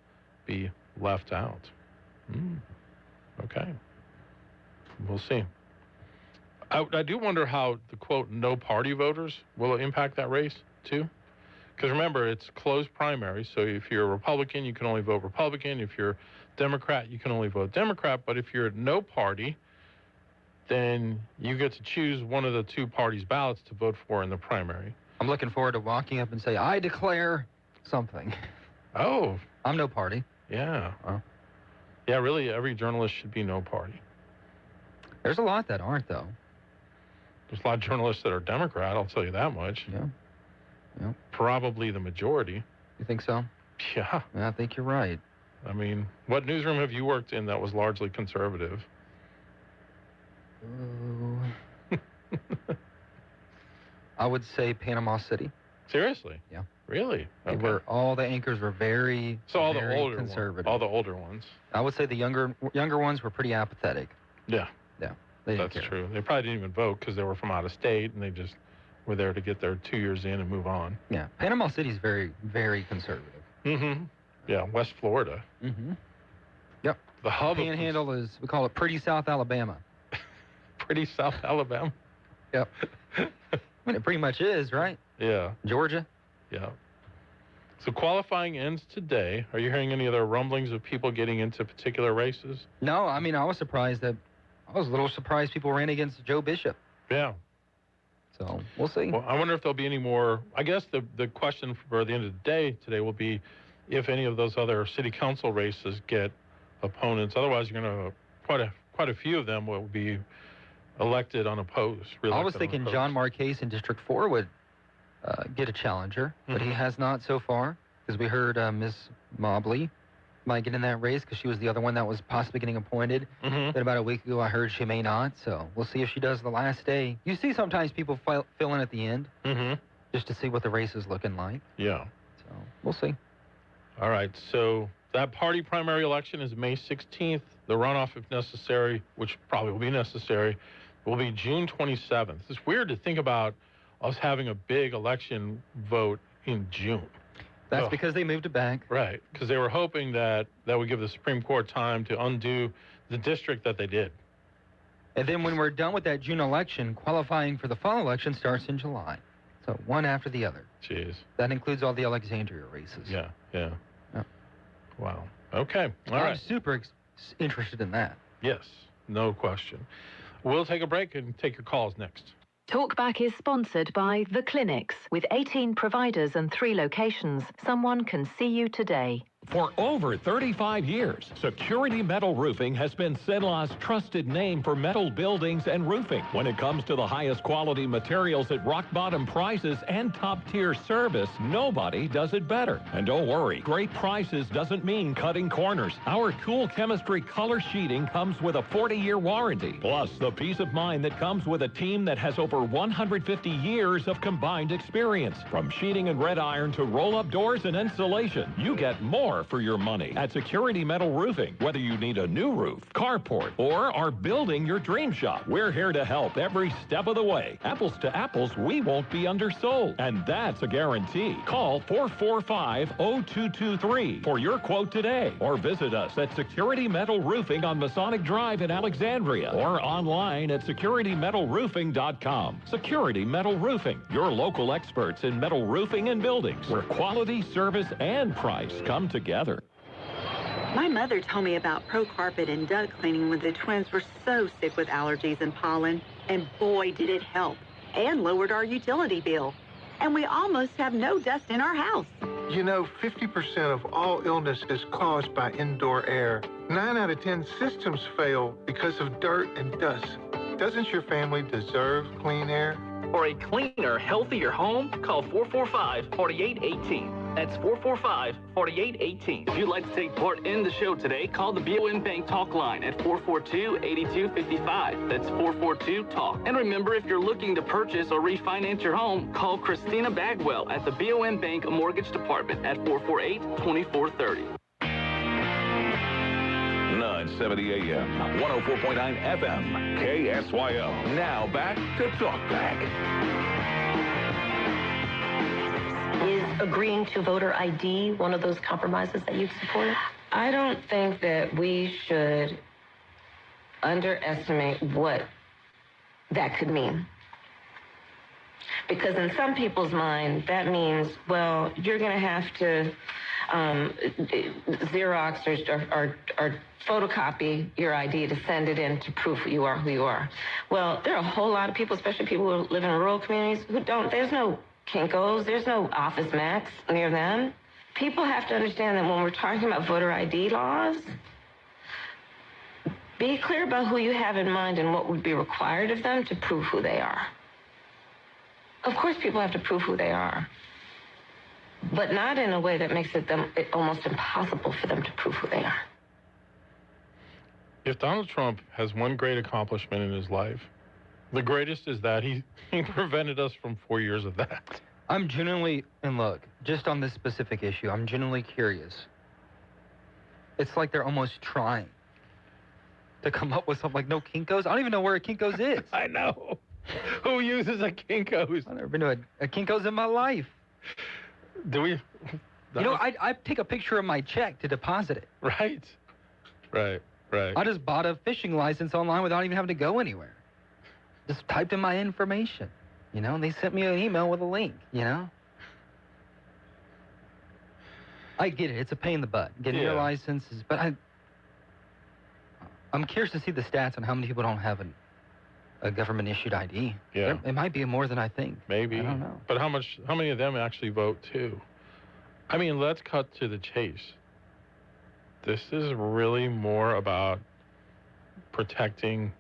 be left out. Okay. We'll see. I do wonder how the, quote, no party voters will impact that race, too. Because remember, it's closed primary, so if you're a Republican, you can only vote Republican. If you're Democrat, you can only vote Democrat. But if you're no party, then you get to choose one of the two parties' ballots to vote for in the primary. I'm looking forward to walking up and say, I declare something. Oh. I'm no party. Yeah. Oh. Yeah, really, every journalist should be no party. There's a lot that aren't, though. There's a lot of journalists that are Democrat, I'll tell you that much. Yeah. Yeah. Probably the majority. You think so? Yeah. I think you're right. I mean, what newsroom have you worked in that was largely conservative? I would say Panama City. Seriously? Yeah. Really? Okay. Where all the anchors were very, very older conservative. all the older ones. I would say the younger ones were pretty apathetic. Yeah. Yeah. They didn't That's care. true. They probably didn't even vote because they were from out of state and they just were there to get their 2 years in and move on. Yeah. Panama City's very, very conservative. Mm-hmm. Yeah, West Florida. Mm-hmm. Yep. The hub Panhandle is, we call it Pretty South Alabama. Pretty South Alabama? Yep. I mean, it pretty much is, right? Yeah. Georgia? Yeah. So qualifying ends today. Are you hearing any other rumblings of people getting into particular races? No, I mean, I was a little surprised people ran against Joe Bishop. Yeah. So, we'll see. Well, I wonder if there'll be any more. I guess the question for the end of the day today will be if any of those other city council races get opponents. Otherwise, you're going to quite a few of them will be elected unopposed. I was thinking John Marquez in District 4 would get a challenger, but he has not so far, because we heard Ms. Mobley might get in that race because she was the other one that was possibly getting appointed. Then about a week ago, I heard she may not, so we'll see if she does the last day. You see sometimes people fill in at the end just to see what the race is looking like. Yeah. So we'll see. All right, so that party primary election is May 16th. The runoff, if necessary, which probably will be necessary, will be June 27th. It's weird to think about us having a big election vote in June. That's because they moved it back. Right, because they were hoping that would give the Supreme Court time to undo the district that they did. And then when we're done with that June election, qualifying for the fall election starts in July. So one after the other. Jeez. That includes all the Alexandria races. Yeah. Yep. Wow. Okay. All right. I'm super interested in that. Yes, no question. We'll take a break and take your calls next. Talkback is sponsored by The Clinics. With 18 providers and 3 locations, someone can see you today. For over 35 years, Security Metal Roofing has been Cenla's trusted name for metal buildings and roofing. When it comes to the highest quality materials at rock-bottom prices and top-tier service, nobody does it better. And don't worry, great prices doesn't mean cutting corners. Our Cool Chemistry color sheeting comes with a 40-year warranty, plus the peace of mind that comes with a team that has over 150 years of combined experience. From sheeting and red iron to roll-up doors and insulation, you get more for your money at Security Metal Roofing. Whether you need a new roof, carport, or are building your dream shop, we're here to help every step of the way. Apples to apples, we won't be undersold. And that's a guarantee. Call 445-0223 for your quote today, or visit us at Security Metal Roofing on Masonic Drive in Alexandria, or online at securitymetalroofing.com. Security Metal Roofing, your local experts in metal roofing and buildings, where quality, service, and price come together. My mother told me about Pro Carpet and duct cleaning when the twins were so sick with allergies and pollen. And boy, did it help. And lowered our utility bill. And we almost have no dust in our house. You know, 50% of all illness is caused by indoor air. 9 out of 10 systems fail because of dirt and dust. Doesn't your family deserve clean air? For a cleaner, healthier home, call 445-4818. That's 445-4818. If you'd like to take part in the show today, call the BOM Bank Talk line at 442-8255. That's 442-TALK. And remember, if you're looking to purchase or refinance your home, call Christina Bagwell at the BOM Bank Mortgage Department at 448-2430. 970 AM, 104.9 FM, KSYO. Now back to Talkback. Is agreeing to voter ID one of those compromises that you've supported? I don't think that we should underestimate what that could mean. Because in some people's mind, that means, well, you're going to have to Xerox or photocopy your ID to send it in to prove you are who you are. Well, there are a whole lot of people, especially people who live in rural communities, who don't. There's no Kinko's, there's no Office Max near them. People have to understand that when we're talking about voter ID laws, be clear about who you have in mind and what would be required of them to prove who they are. Of course, people have to prove who they are, but not in a way that makes it almost impossible for them to prove who they are. If Donald Trump has one great accomplishment in his life, the greatest is that he prevented us from 4 years of that. I'm genuinely, and look, just on this specific issue, I'm genuinely curious. It's like they're almost trying to come up with something like no Kinko's. I don't even know where a Kinko's is. I know. Who uses a Kinko's? I've never been to a Kinko's in my life. Do we? You know, I take a picture of my check to deposit it. Right. Right. Right. I just bought a fishing license online without even having to go anywhere. Just typed in my information, you know, and they sent me an email with a link, you know. I get it. It's a pain in the butt getting your licenses, but I'm curious to see the stats on how many people don't have a government-issued ID. Yeah. It might be more than I think. Maybe. I don't know. But how many of them actually vote, too? I mean, let's cut to the chase. This is really more about protecting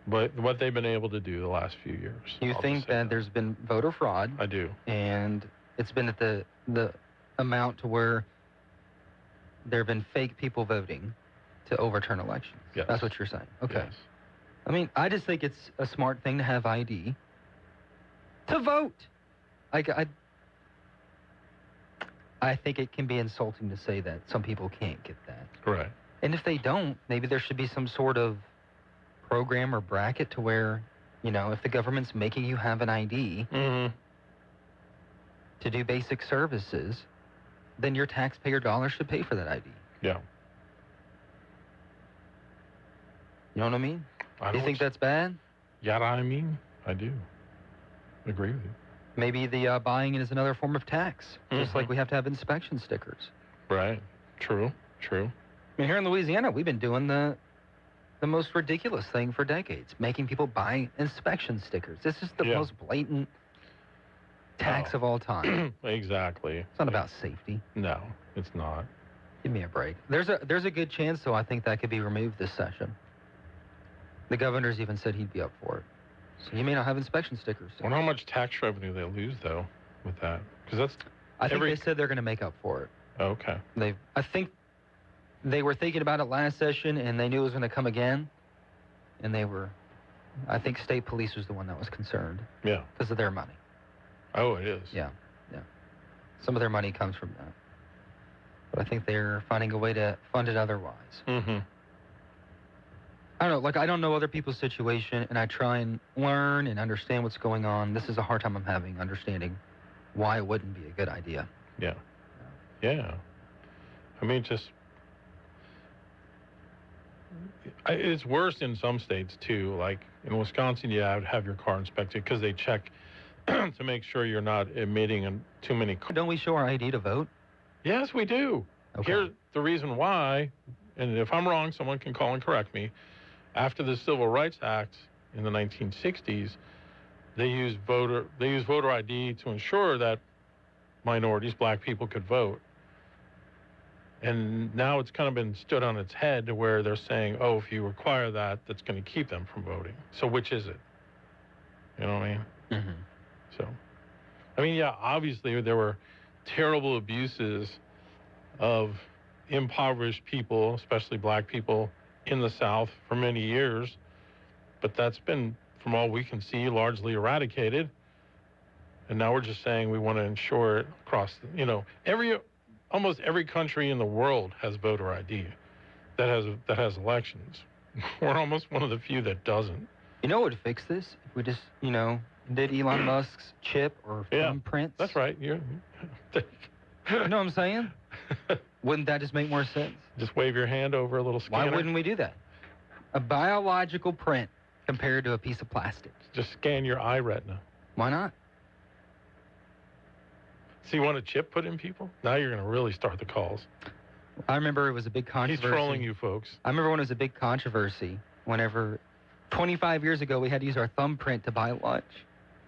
what they've been able to do the last few years. You think that there's been voter fraud? I do. And it's been at the amount to where there have been fake people voting to overturn elections. Yes. That's what you're saying. Okay. Yes. I mean, I just think it's a smart thing to have ID to vote. I think it can be insulting to say that some people can't get that. Right. And if they don't, maybe there should be some sort of program or bracket to where, you know, if the government's making you have an ID to do basic services, then your taxpayer dollars should pay for that ID. Yeah. You know what I mean? I Do you think that's bad? Yeah, I mean, I do. Agree with you. Maybe the buying it is another form of tax, just like we have to have inspection stickers. Right. True. True. I mean, here in Louisiana, we've been doing the most ridiculous thing for decades, making people buy inspection stickers. This is the most blatant tax of all time. Exactly. It's not about safety. No, it's not. Give me a break. There's a good chance, though, I think that could be removed this session. The governor's even said he'd be up for it. So you may not have inspection stickers. I wonder how much tax revenue they lose, though, with that. Because that's... I think they said they're going to make up for it. Okay. I think they were thinking about it last session, and they knew it was going to come again. And I think state police was the one that was concerned. Yeah. Because of their money. Oh, it is. Yeah. Some of their money comes from that. But I think they're finding a way to fund it otherwise. I don't know, like I don't know other people's situation, and I try and learn and understand what's going on. This is a hard time I'm having understanding why it wouldn't be a good idea. Yeah. Yeah. I mean, it's worse in some states, too. Like in Wisconsin, you have your car inspected because they check to make sure you're not emitting too many cars. Don't we show our ID to vote? Yes, we do. Okay. Here's the reason why, and if I'm wrong, someone can call and correct me. After the Civil Rights Act in the 1960s, they used voter ID to ensure that minorities, black people, could vote. And now it's kind of been stood on its head to where they're saying, oh, if you require that, that's going to keep them from voting. So which is it? You know what I mean? So, I mean, yeah, obviously there were terrible abuses of impoverished people, especially black people, in the South for many years, but that's been, from all we can see, largely eradicated. And now we're just saying we want to ensure it across, almost every country in the world has voter ID that has elections. We're almost one of the few that doesn't. You know what would fix this? If we just, did Elon Musk's chip or thumbprints? That's right. You know what I'm saying? Wouldn't that just make more sense? Just wave your hand over a little scanner. Why wouldn't we do that? A biological print compared to a piece of plastic. Just scan your eye retina. Why not? So you want a chip put in people? Now you're going to really start the calls. I remember it was a big controversy. He's trolling you folks. I remember when it was a big controversy whenever 25 years ago we had to use our thumbprint to buy lunch.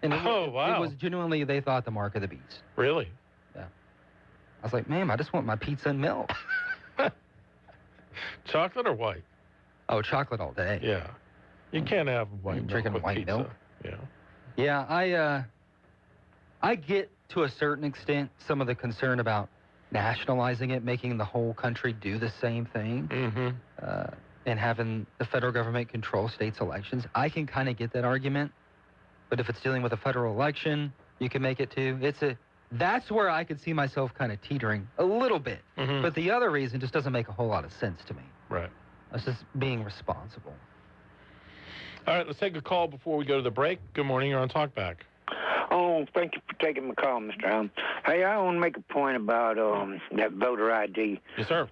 And wow. It was genuinely, they thought, the mark of the beast. Really? Yeah. I was like, ma'am, I just want my pizza and milk. Chocolate or white? Oh, chocolate all day. Yeah. You can't have white milk drinking with white pizza. milk. Yeah. Yeah, I get to a certain extent some of the concern about nationalizing it, making the whole country do the same thing, and having the federal government control states' elections. I can kind of get that argument, but if it's dealing with a federal election, you can make it too. That's where I could see myself kind of teetering a little bit. But the other reason just doesn't make a whole lot of sense to me. Right. It's just being responsible. All right, let's take a call before we go to the break. Good morning, you're on Talkback. Oh, thank you for taking my call, Mr. Allen. Hey, I want to make a point about that voter ID stuff.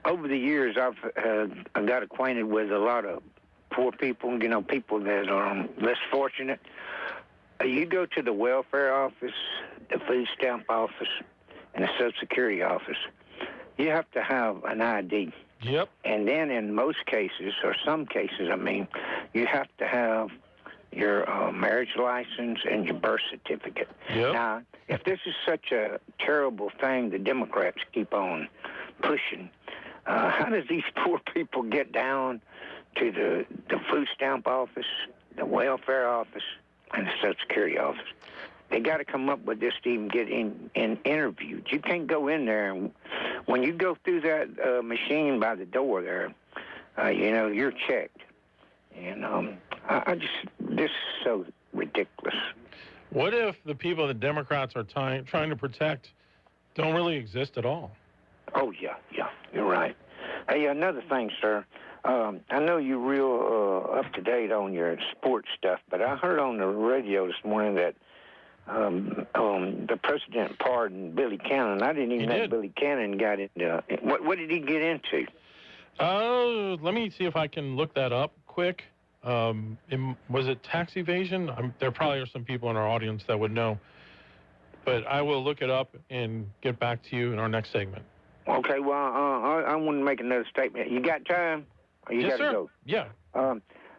Over the years, I've got acquainted with a lot of poor people, people that are less fortunate. You go to the welfare office, the food stamp office, and the Social Security office. You have to have an ID. Yep. And then in most cases, or some cases, you have to have your marriage license and your birth certificate. Yep. Now, if this is such a terrible thing the Democrats keep on pushing, how does these poor people get down to the food stamp office, the welfare office, and the Social Security office? They got to come up with this to even get interviewed. You can't go in there, and when you go through that machine by the door there, you're checked. And this is so ridiculous. What if the people the Democrats are trying to protect don't really exist at all? Oh, yeah, you're right. Hey, another thing, sir. I know you're real up to date on your sports stuff, but I heard on the radio this morning that the president pardoned Billy Cannon. I didn't even know Billy Cannon got into. What did he get into? Let me see if I can look that up quick. Was it tax evasion? There probably are some people in our audience that would know, but I will look it up and get back to you in our next segment. Okay, well, I want to make another statement. You got time? Or you yes, got to sir. go? Yeah.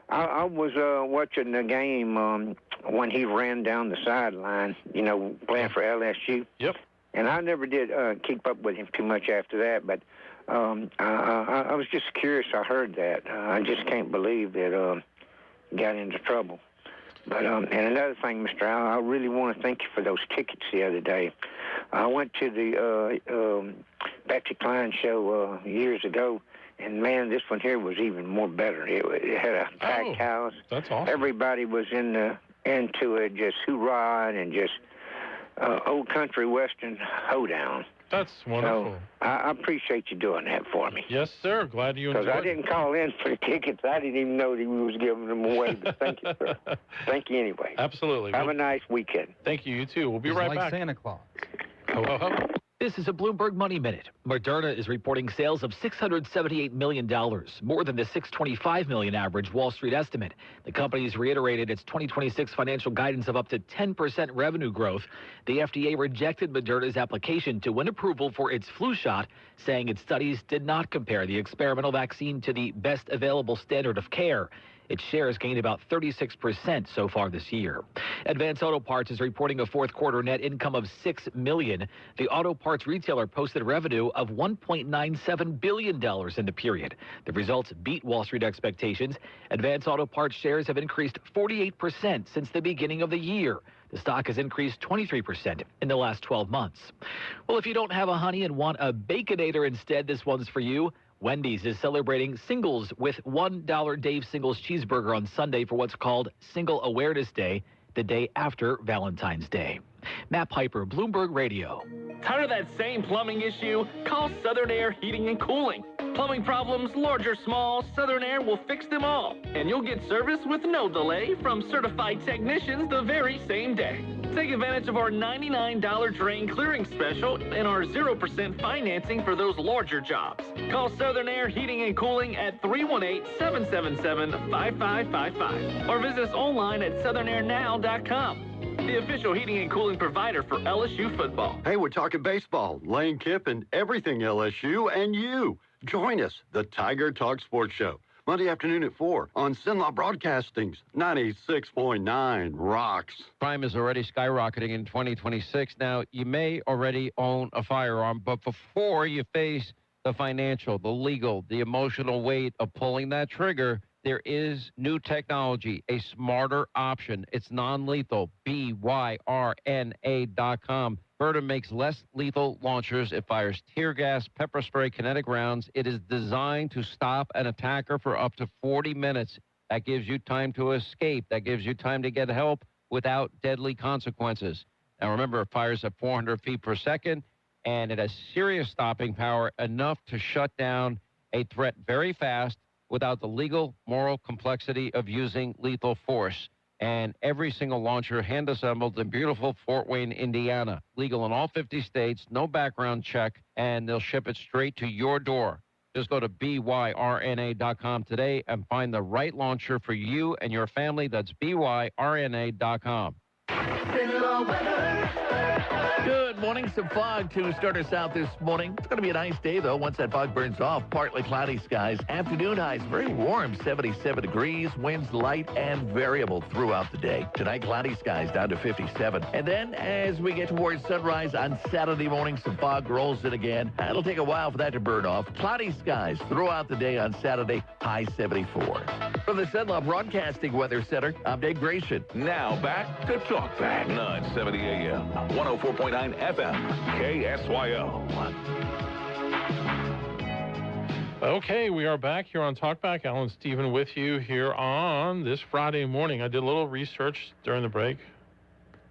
I was watching the game when he ran down the sideline, playing for LSU. Yep. And I never did keep up with him too much after that, but I was just curious. I heard that. I just can't believe that he got into trouble. But and another thing, Mr. Allen, I really want to thank you for those tickets the other day. I went to the Betsy Klein show years ago, and man, this one here was even more better. It had a packed house. That's awesome. Everybody was into it, just hoorah and just old country western hoedown. That's wonderful. So I appreciate you doing that for me. Yes, sir. Glad you enjoyed it. Because I didn't call in for the tickets. I didn't even know that he was giving them away. But thank you, sir. Thank you anyway. Absolutely. Have a nice weekend. Thank you. You too. We'll be right back. Santa Claus. Ho, ho, ho. This is a Bloomberg Money Minute. Moderna is reporting sales of $678 million, more than the $625 million average Wall Street estimate. The company has reiterated its 2026 financial guidance of up to 10% revenue growth. The FDA rejected Moderna's application to win approval for its flu shot, saying its studies did not compare the experimental vaccine to the best available standard of care. Its shares gained about 36% so far this year. Advance Auto Parts is reporting a fourth quarter net income of $6 million. The auto parts retailer posted revenue of $1.97 billion in the period. The results beat Wall Street expectations. Advance Auto Parts shares have increased 48% since the beginning of the year. The stock has increased 23% in the last 12 months. Well, if you don't have a honey and want a Baconator instead, this one's for you. Wendy's is celebrating singles with $1 Dave Singles cheeseburger on Sunday for what's called Single Awareness Day, the day after Valentine's Day. Matt Piper, Bloomberg Radio. Tired of that same plumbing issue? Call Southern Air Heating and Cooling. Plumbing problems, large or small, Southern Air will fix them all. And you'll get service with no delay from certified technicians the very same day. Take advantage of our $99 drain clearing special and our 0% financing for those larger jobs. Call Southern Air Heating and Cooling at 318-777-5555 or visit us online at southernairnow.com. the official heating and cooling provider for LSU football. Hey, we're talking baseball. Lane Kipp and everything LSU and you. Join us, the Tiger Talk Sports Show. Monday afternoon at 4 on Sinlaw Broadcasting's 96.9 Rocks. Crime is already skyrocketing in 2026. Now, you may already own a firearm, but before you face the financial, the legal, the emotional weight of pulling that trigger, there is new technology, a smarter option. It's non-lethal, BYRNA.com. Berta makes less lethal launchers. It fires tear gas, pepper spray, kinetic rounds. It is designed to stop an attacker for up to 40 minutes. That gives you time to escape. That gives you time to get help without deadly consequences. Now, remember, it fires at 400 feet per second, and it has serious stopping power, enough to shut down a threat very fast without the legal, moral complexity of using lethal force. And every single launcher hand-assembled in beautiful Fort Wayne, Indiana. Legal in all 50 states, no background check, and they'll ship it straight to your door. Just go to BYRNA.com today and find the right launcher for you and your family. That's BYRNA.com. Good morning. Some fog to start us out this morning. It's going to be a nice day, though, once that fog burns off. Partly cloudy skies. Afternoon highs very warm, 77 degrees. Winds light and variable throughout the day. Tonight, cloudy skies down to 57. And then, as we get towards sunrise on Saturday morning, some fog rolls in again. It'll take a while for that to burn off. Cloudy skies throughout the day on Saturday, high 74. From the Sunlaw Broadcasting Weather Center, I'm Dave Grayson. Now back to Talk Back. 970 AM, 104.9 FM, KSYO. Okay, we are back here on Talkback. Alan Stephen with you here on this Friday morning. I did a little research during the break,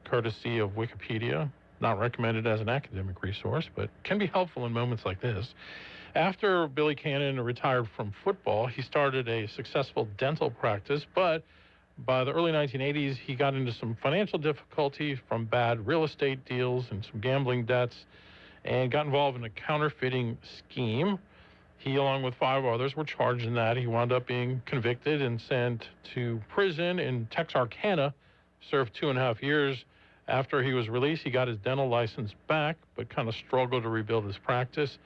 courtesy of Wikipedia. Not recommended as an academic resource, but can be helpful in moments like this. After Billy Cannon retired from football, he started a successful dental practice, but by the early 1980s, he got into some financial difficulty from bad real estate deals and some gambling debts, and got involved in a counterfeiting scheme. He, along with 5 others, were charged in that. He wound up being convicted and sent to prison in Texarkana, served 2.5 years. After he was released, he got his dental license back, but kind of struggled to rebuild his practice.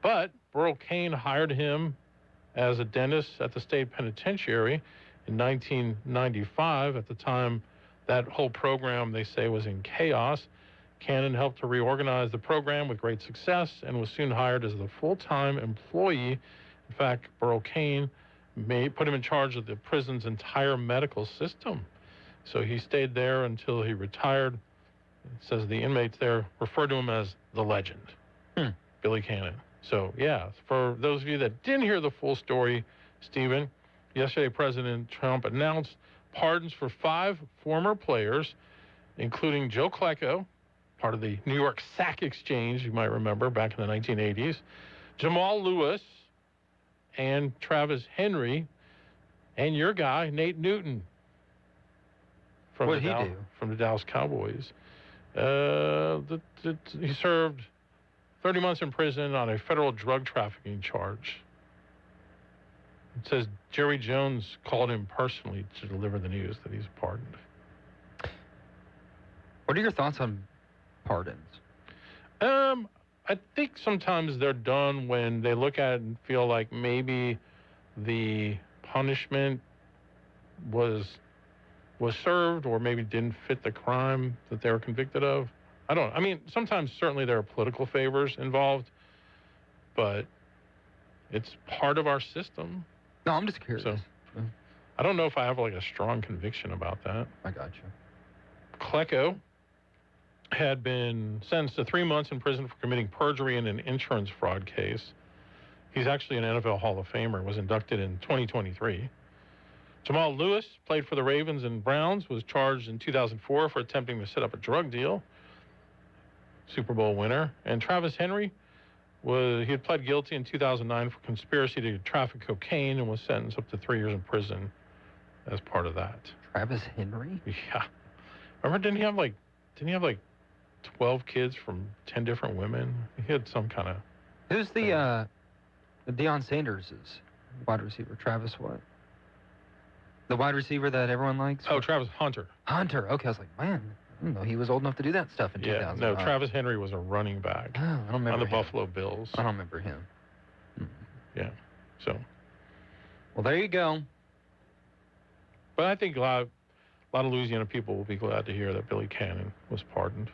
But Burl Cain hired him as a dentist at the state penitentiary in 1995. At the time, that whole program, they say, was in chaos. Cannon helped to reorganize the program with great success and was soon hired as the full-time employee. In fact, Burl Cain put him in charge of the prison's entire medical system. So he stayed there until he retired. It says the inmates there refer to him as the legend, Billy Cannon. So, yeah, for those of you that didn't hear the full story, Stephen, yesterday, President Trump announced pardons for 5 former players, including Joe Klecko, part of the New York Sack Exchange, you might remember, back in the 1980s, Jamal Lewis, and Travis Henry, and your guy, Nate Newton, from the Dallas Cowboys. He served 30 months in prison on a federal drug trafficking charge. It says Jerry Jones called him personally to deliver the news that he's pardoned. What are your thoughts on pardons? I think sometimes they're done when they look at it and feel like maybe the punishment was served, or maybe didn't fit the crime that they were convicted of. I mean, sometimes certainly there are political favors involved, but it's part of our system. No, I'm just curious. So, I don't know if I have like a strong conviction about that. I got you. Klecko had been sentenced to 3 months in prison for committing perjury in an insurance fraud case. He's actually an NFL Hall of Famer, was inducted in 2023. Jamal Lewis played for the Ravens and Browns, was charged in 2004 for attempting to set up a drug deal. Super Bowl winner. And Travis Henry, he had pled guilty in 2009 for conspiracy to traffic cocaine and was sentenced up to 3 years in prison as part of that. Travis Henry? Yeah. Remember, didn't he have like 12 kids from 10 different women? He had some kind of... Who's the Deion Sanders' wide receiver? Travis what? The wide receiver that everyone likes? Oh, Travis Hunter. Hunter. Okay, I was like, man, No, he was old enough to do that stuff in 2000. No, Travis Henry was a running back I don't remember on the him. Buffalo Bills. I don't remember him. Yeah, so. Well, there you go. But I think a lot of Louisiana people will be glad to hear that Billy Cannon was pardoned.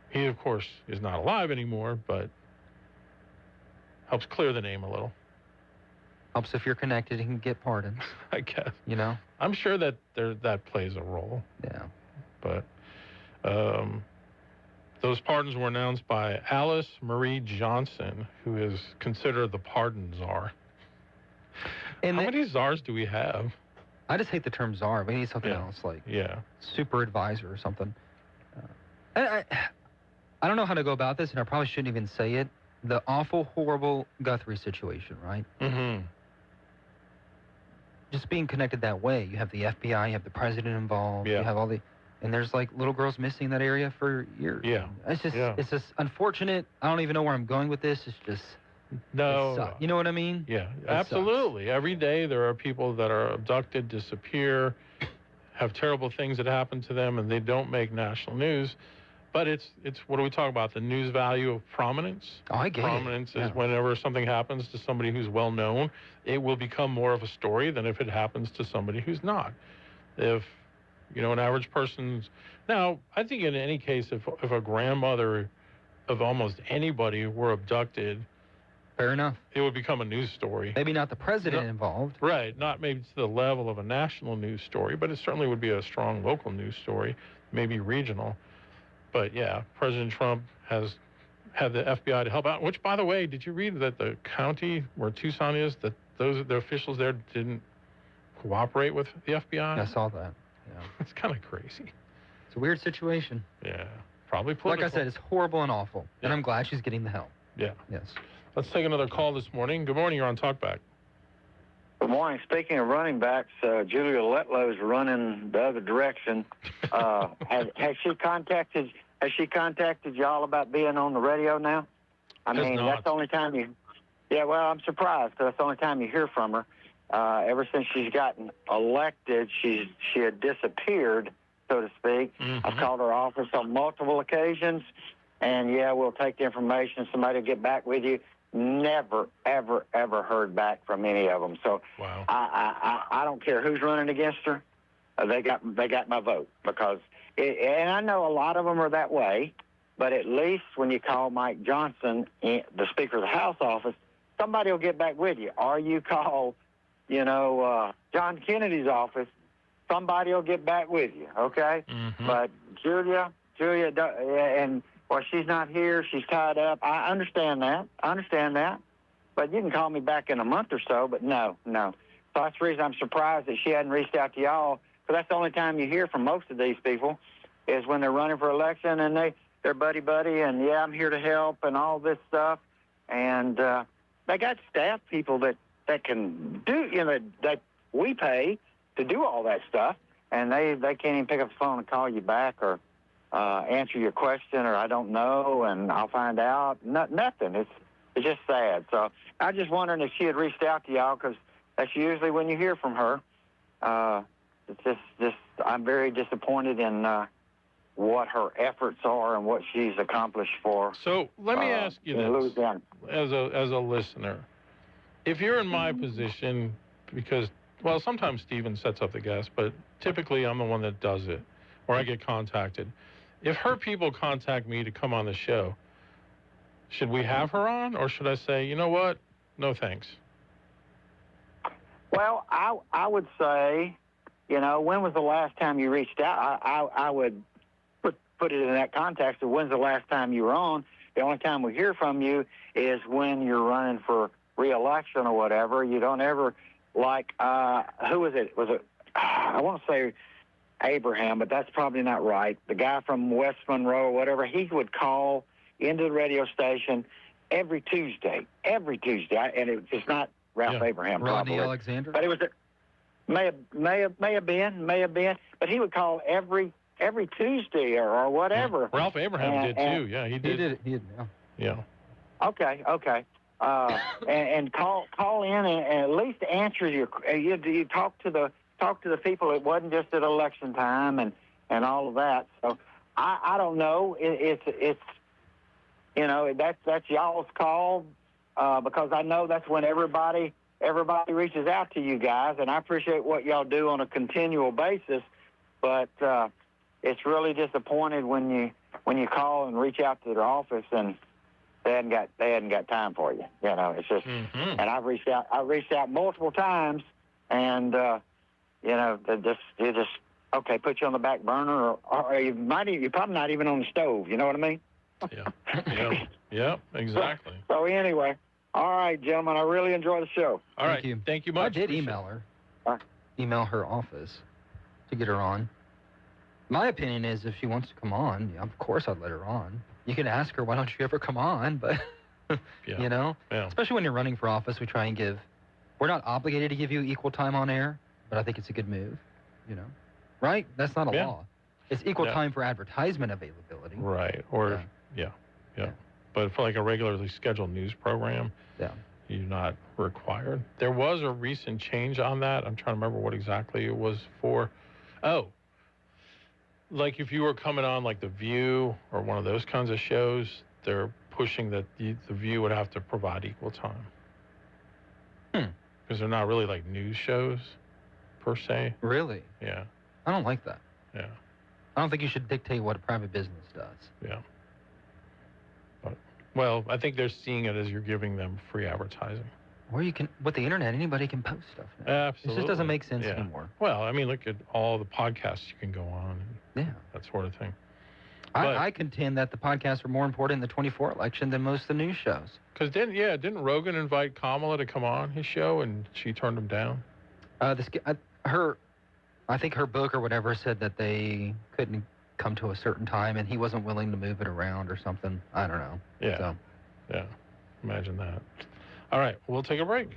He, of course, is not alive anymore, but helps clear the name a little. Helps if you're connected and can get pardons. I guess. You know? I'm sure that that plays a role. Yeah. But those pardons were announced by Alice Marie Johnson, who is considered the pardon czar. And How many czars do we have? I just hate the term czar. We need something else, like super advisor or something. I don't know how to go about this, and I probably shouldn't even say it. The awful, horrible Guthrie situation, right? Mm-hmm. Just being connected that way. You have the FBI, you have the president involved, you have all the... And there's like little girls missing in that area for years. Yeah. It's just unfortunate. I don't even know where I'm going with this. It's just... No. It sucks. You know what I mean? Yeah, absolutely. Every day there are people that are abducted, disappear, have terrible things that happen to them, and they don't make national news. But it's what do we talk about? The news value of prominence. Oh, I get it. Prominence is whenever something happens to somebody who's well known, it will become more of a story than if it happens to somebody who's not. If an average person's... Now, I think in any case, if a grandmother of almost anybody were abducted... Fair enough. It would become a news story. Maybe not the president involved. Right. Not maybe to the level of a national news story, but it certainly would be a strong local news story, maybe regional. But, yeah, President Trump has had the FBI to help out, which, by the way, did you read that the county where Tucson is, that the officials there didn't cooperate with the FBI? I saw that. Yeah. It's kind of crazy. It's a weird situation. Yeah. Probably political. Like I said, it's horrible and awful. Yeah. And I'm glad she's getting the help. Yeah. Yes. Let's take another call this morning. Good morning. You're on Talkback. Good morning. Speaking of running backs, Julia Letlow's running the other direction. Has she contacted y'all about being on the radio now? I mean, that's the only time you... Yeah, well, I'm surprised because that's the only time you hear from her. Ever since she's gotten elected, she had disappeared, so to speak. Mm-hmm. I've called her office on multiple occasions, and we'll take the information. Somebody will get back with you. Never, ever, ever heard back from any of them. So wow. I don't care who's running against her. They got my vote because, and I know a lot of them are that way, but at least when you call Mike Johnson, the Speaker of the House office, somebody will get back with you. Or you call, John Kennedy's office, somebody will get back with you, okay? Mm-hmm. But Julia, and well, she's not here. She's tied up. I understand that. But you can call me back in a month or so, but no. So that's the reason I'm surprised that she hadn't reached out to y'all, because that's the only time you hear from most of these people is when they're running for election and they're buddy, and, I'm here to help and all this stuff. And they got staff people that can do, that we pay to do all that stuff, and they can't even pick up the phone and call you back or answer your question, or I don't know, and I'll find out. Nothing. It's just sad. So I just wondering if she had reached out to y'all, because that's usually when you hear from her. It's just I'm very disappointed in what her efforts are and what she's accomplished for. So let me ask you this, Louisiana. as a listener, if you're in my position, because sometimes Steven sets up the guest, but typically I'm the one that does it, or I get contacted. If her people contact me to come on the show, should we have her on, or should I say, you know what, no thanks? Well, I would say, when was the last time you reached out? I would put it in that context of when's the last time you were on. The only time we hear from you is when you're running for re-election or whatever. You don't ever, who was it? I want to say Abraham, but that's probably not right. The guy from West Monroe or whatever, he would call into the radio station every Tuesday, and it's not Ralph Abraham, Rodney probably. Alexander? But it was may have been, but he would call every Tuesday or whatever. Ralph Abraham did too. Yeah, he did. He did. Yeah. Okay. And call in and at least answer you talk to the people. It wasn't just at election time and all of that. So I don't know. It's you know, that's y'all's call, because I know that's when everybody reaches out to you guys, and I appreciate what y'all do on a continual basis. But it's really disappointing when you call and reach out to their office and they hadn't got time for you. You know, it's just. And I've reached out multiple times, and you know, they just okay, put you on the back burner, or you're probably not even on the stove. You know what I mean? Yeah, exactly. So anyway, all right, gentlemen, I really enjoy the show. All right, thank you much. I did email her. Email her office to get her on. My opinion is if she wants to come on, of course I'd let her on. You can ask her, why don't you ever come on? But, you know, especially when you're running for office, we try and we're not obligated to give you equal time on air, but I think it's a good move, you know. Right? That's not a law. It's equal time for advertisement availability. Right. Or, yeah. But for like a regularly scheduled news program, you're not required. There was a recent change on that. I'm trying to remember what exactly it was for. Oh, like if you were coming on like The View or one of those kinds of shows, they're pushing that The View would have to provide equal time. Because they're not really like news shows per se. Really? Yeah. I don't like that. Yeah. I don't think you should dictate what a private business does. Yeah. But, well, I think they're seeing it as you're giving them free advertising. Or you can, with the internet, anybody can post stuff now. Absolutely. It just doesn't make sense anymore. Well, I mean, look at all the podcasts you can go on. And that sort of thing. I contend that the podcasts are more important in the 24 election than most of the news shows. Because didn't Rogan invite Kamala to come on his show and she turned him down? I think her book or whatever said that they couldn't come to a certain time and he wasn't willing to move it around or something. I don't know. Yeah. Imagine that. All right, we'll take a break.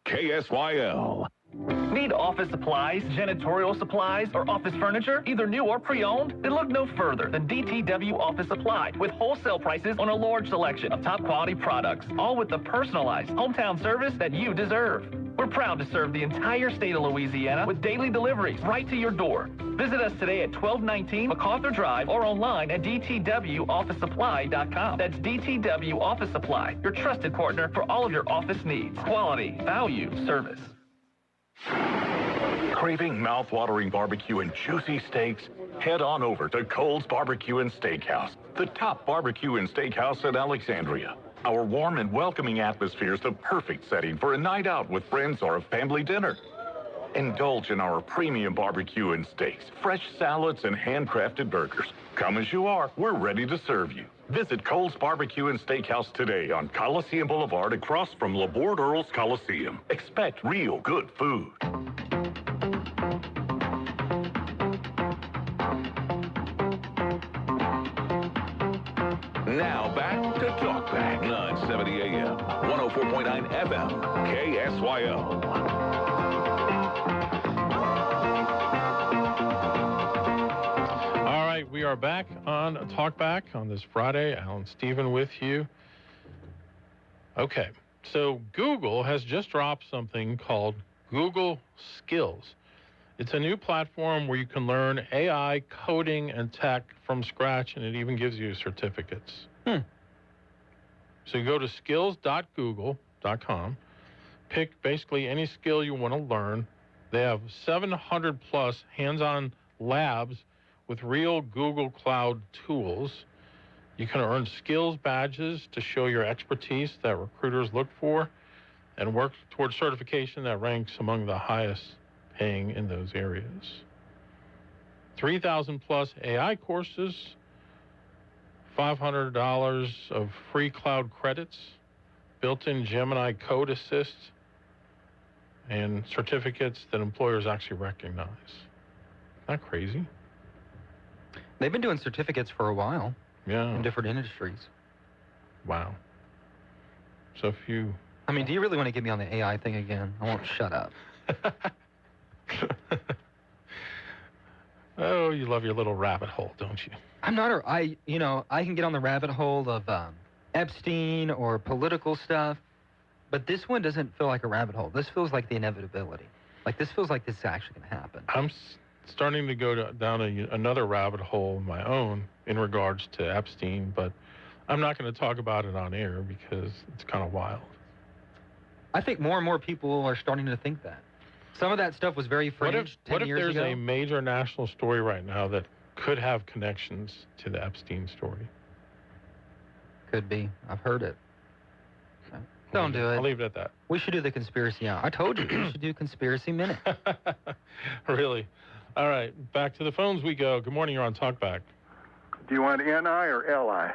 KSYL. Need office supplies, janitorial supplies, or office furniture, either new or pre-owned? Then look no further than DTW Office Supply, with wholesale prices on a large selection of top quality products, all with the personalized hometown service that you deserve. We're proud to serve the entire state of Louisiana with daily deliveries right to your door. Visit us today at 1219 MacArthur Drive or online at dtwofficesupply.com. That's DTW Office Supply, your trusted partner for all of your office needs. Quality, value, service. Craving mouth-watering barbecue and juicy steaks? Head on over to Cole's Barbecue and Steakhouse, the top barbecue and steakhouse in Alexandria. Our warm and welcoming atmosphere is the perfect setting for a night out with friends or a family dinner. Indulge in our premium barbecue and steaks, fresh salads, and handcrafted burgers. Come as you are, we're ready to serve you. Visit Cole's Barbecue and Steakhouse today on Coliseum Boulevard across from Laborde Earls Coliseum. Expect real good food. Now back to Talkback 970 AM, 104.9 FM, KSYL. All right, we are back on Talkback on this Friday. Alan Stephen with you. Okay, so Google has just dropped something called Google Skills. It's a new platform where you can learn AI, coding, and tech from scratch, and it even gives you certificates. So you go to skills.google.com, pick basically any skill you want to learn. They have 700 plus hands-on labs with real Google Cloud tools. You can earn skills badges to show your expertise that recruiters look for and work towards certification that ranks among the highest paying in those areas. 3,000 plus AI courses, $500 of free cloud credits, built-in Gemini Code Assist, and certificates that employers actually recognize. Isn't that crazy? They've been doing certificates for a while. Yeah. In different industries. Wow. So if you... I mean, do you really want to get me on the AI thing again? I won't shut up. Oh, you love your little rabbit hole, don't you? I'm not I can get on the rabbit hole of Epstein or political stuff, but this one doesn't feel like a rabbit hole. This feels like the inevitability. Like, this feels like this is actually going to happen. I'm starting to go down another rabbit hole of my own, in regards to Epstein, but I'm not going to talk about it on air because it's kind of wild. I think more and more people are starting to think that. Some of that stuff was very fringe 10 years ago. What if there's a major national story right now that could have connections to the Epstein story? Could be. I've heard it. Don't do it. I'll leave it at that. We should do the conspiracy hour. I told you, we should do Conspiracy Minute. Really? All right, back to the phones we go. Good morning, you're on Talkback. Do you want NI or LI?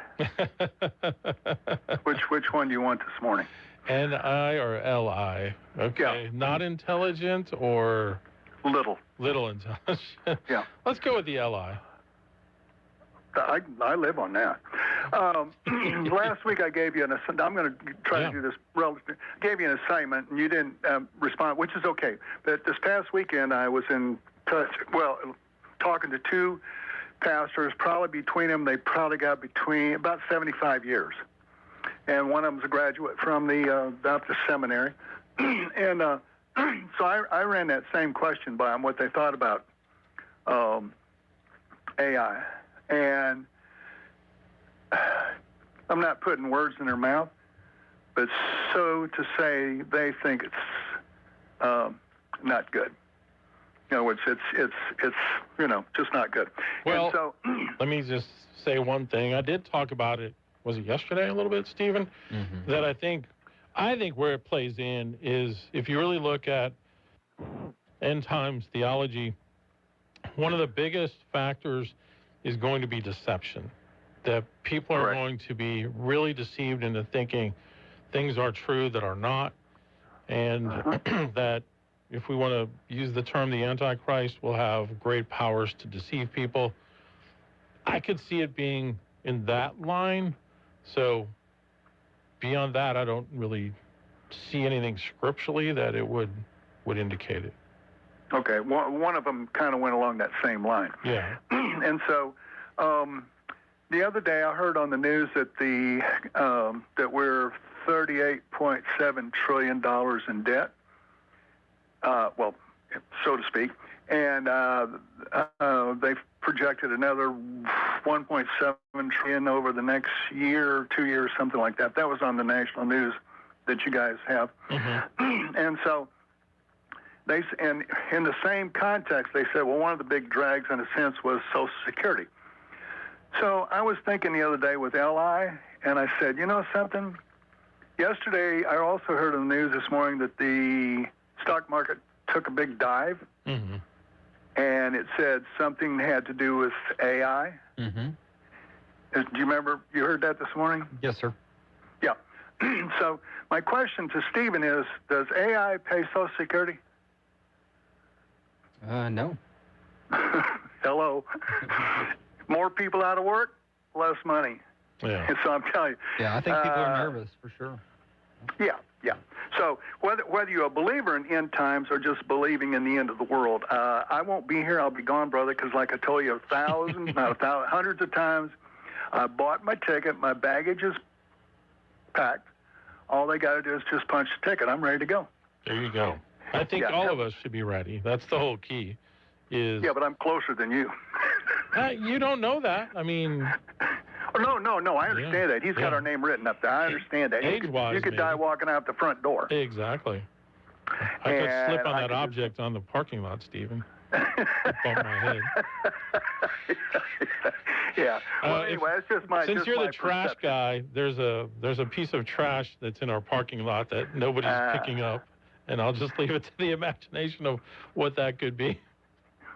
Which one do you want this morning? NI or LI? Okay, yeah. Not intelligent or? Little. Little intelligent. Yeah. Let's go with the LI. I live on that. Last week I gave you an assignment. I'm going to try to do this relatively. I gave you an assignment and you didn't respond, which is okay. But this past weekend I was in touch, talking to two pastors. Probably between them, they probably got between about 75 years. And one of them's a graduate from the Baptist Seminary. And so I ran that same question by them, what they thought about AI. And I'm not putting words in their mouth, but so to say they think it's not good. In other words, it's just not good. Well, and so, let me just say one thing. I did talk about it, was it yesterday a little bit, Stephen? Mm-hmm. That I think where it plays in is if you really look at end times theology, one of the biggest factors is going to be deception. That people are going to be really deceived into thinking things are true that are not, and that if we want to use the term the Antichrist will have great powers to deceive people. I could see it being in that line. So beyond that, I don't really see anything scripturally that it would indicate it. Okay, one of them kind of went along that same line. Yeah. And so the other day I heard on the news that that we're $38.7 trillion in debt, well, so to speak, and they've projected another 1.7 trillion over the next year or 2 years, something like that. That was on the national news that you guys have. Mm-hmm. And so and in the same context, they said, well, one of the big drags, in a sense, was Social Security. So I was thinking the other day with LI, and I said, you know something? Yesterday, I also heard on the news this morning that the stock market took a big dive, mm-hmm. and it said something had to do with AI. Mm-hmm. Do you remember, you heard that this morning? Yes, sir. Yeah. So my question to Stephen is, does AI pay Social Security? No. Hello. More people out of work, less money. Yeah. And so I'm telling you. Yeah, I think people are nervous, for sure. Yeah. So whether you're a believer in end times or just believing in the end of the world, I won't be here. I'll be gone, brother, because like I told you hundreds of times, I bought my ticket. My baggage is packed. All they got to do is just punch the ticket. I'm ready to go. There you go. I think all of us should be ready. That's the whole key. Yeah, but I'm closer than you. You don't know that. I mean... No, I understand that. He's got our name written up there. I understand that. Age-wise, you could die walking out the front door. Exactly. I could slip on that object on the parking lot, Stephen. Bump my head. Yeah. Well, anyway, it's just my. Since you're the trash guy, there's a piece of trash that's in our parking lot that nobody's picking up, and I'll just leave it to the imagination of what that could be.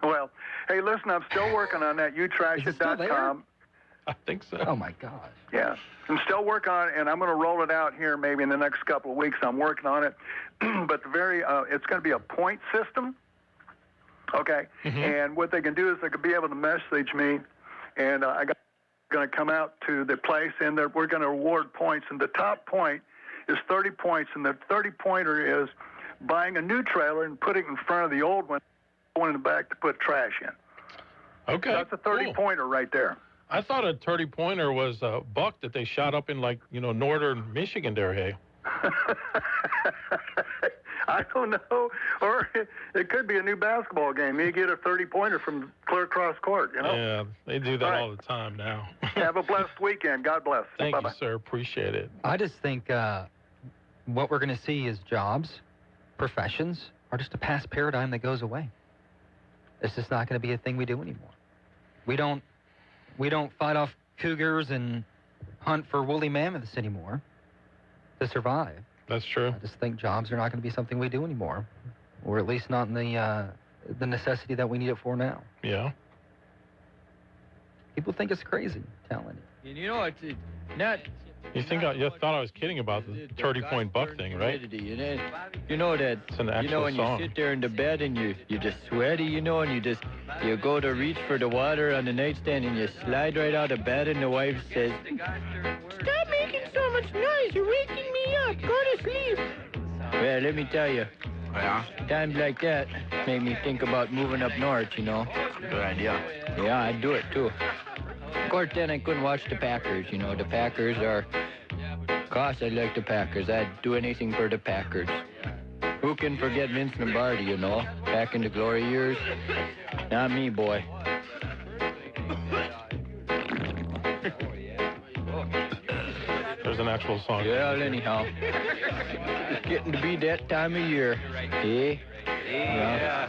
Well, hey, listen, I'm still working on that. YouTrashit.com. I think so. Oh, my gosh. Yeah. I'm still working on it, and I'm going to roll it out here maybe in the next couple of weeks. I'm working on it. But it's going to be a point system, okay? Mm-hmm. And what they can do is they could be able to message me, and I'm going to come out to the place, and we're going to award points. And the top point is 30 points, and the 30-pointer is buying a new trailer and putting it in front of the old one in the back to put trash in. Okay. So that's a 30-pointer right there. I thought a 30-pointer was a buck that they shot up in, northern Michigan there, hey? I don't know. Or it could be a new basketball game. You get a 30-pointer from clear across court, you know? Yeah, they do that all the time now. Have a blessed weekend. God bless. Thank Bye-bye. you, sir. Appreciate it. I just think what we're going to see is jobs, professions, are just a past paradigm that goes away. It's just not going to be a thing we do anymore. We don't fight off cougars and hunt for woolly mammoths anymore to survive. That's true. I just think jobs are not going to be something we do anymore, or at least not in the necessity that we need it for now. Yeah. People think it's crazy, I'm telling you. And you know, it's not. You think you thought I was kidding about the 30-point buck thing, right? You know that. It's an actual when song. you sit there in the bed and you're just sweaty, you know, and you go to reach for the water on the nightstand and you slide right out of bed and the wife says, "Stop making so much noise! You're waking me up. Go to sleep." Well, let me tell you. Yeah. Times like that make me think about moving up north, you know. Good idea. Yeah, I'd do it too. Of course, then I couldn't watch the Packers. You know, the Packers are. Of course, I like the Packers. I'd do anything for the Packers. Who can forget Vince Lombardi, you know? Back in the glory years. Not me, boy. There's an actual song. Well, anyhow. It's getting to be that time of year. Eh? Yeah.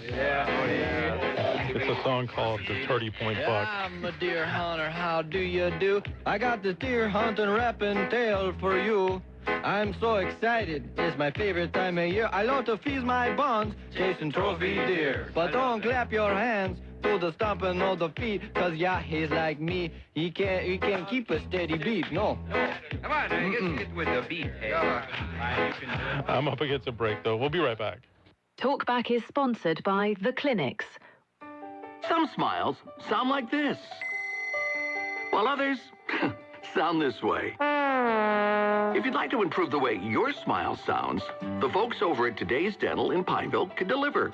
It's a song called The 30-Point Buck. I'm a deer hunter, how do you do? I got the deer hunting rapping tale for you. I'm so excited, it's my favorite time of year. I love to feast my buns, chasing trophy deer. But don't clap your hands to the stomping of the feet, cause yeah, he's like me, he can't keep a steady beat, no. Come on, let's get with the beat. Hey. I'm up against a break, though. We'll be right back. Talkback is sponsored by The Clinics. Some smiles sound like this, while others sound this way. If you'd like to improve the way your smile sounds, the folks over at Today's Dental in Pineville can deliver.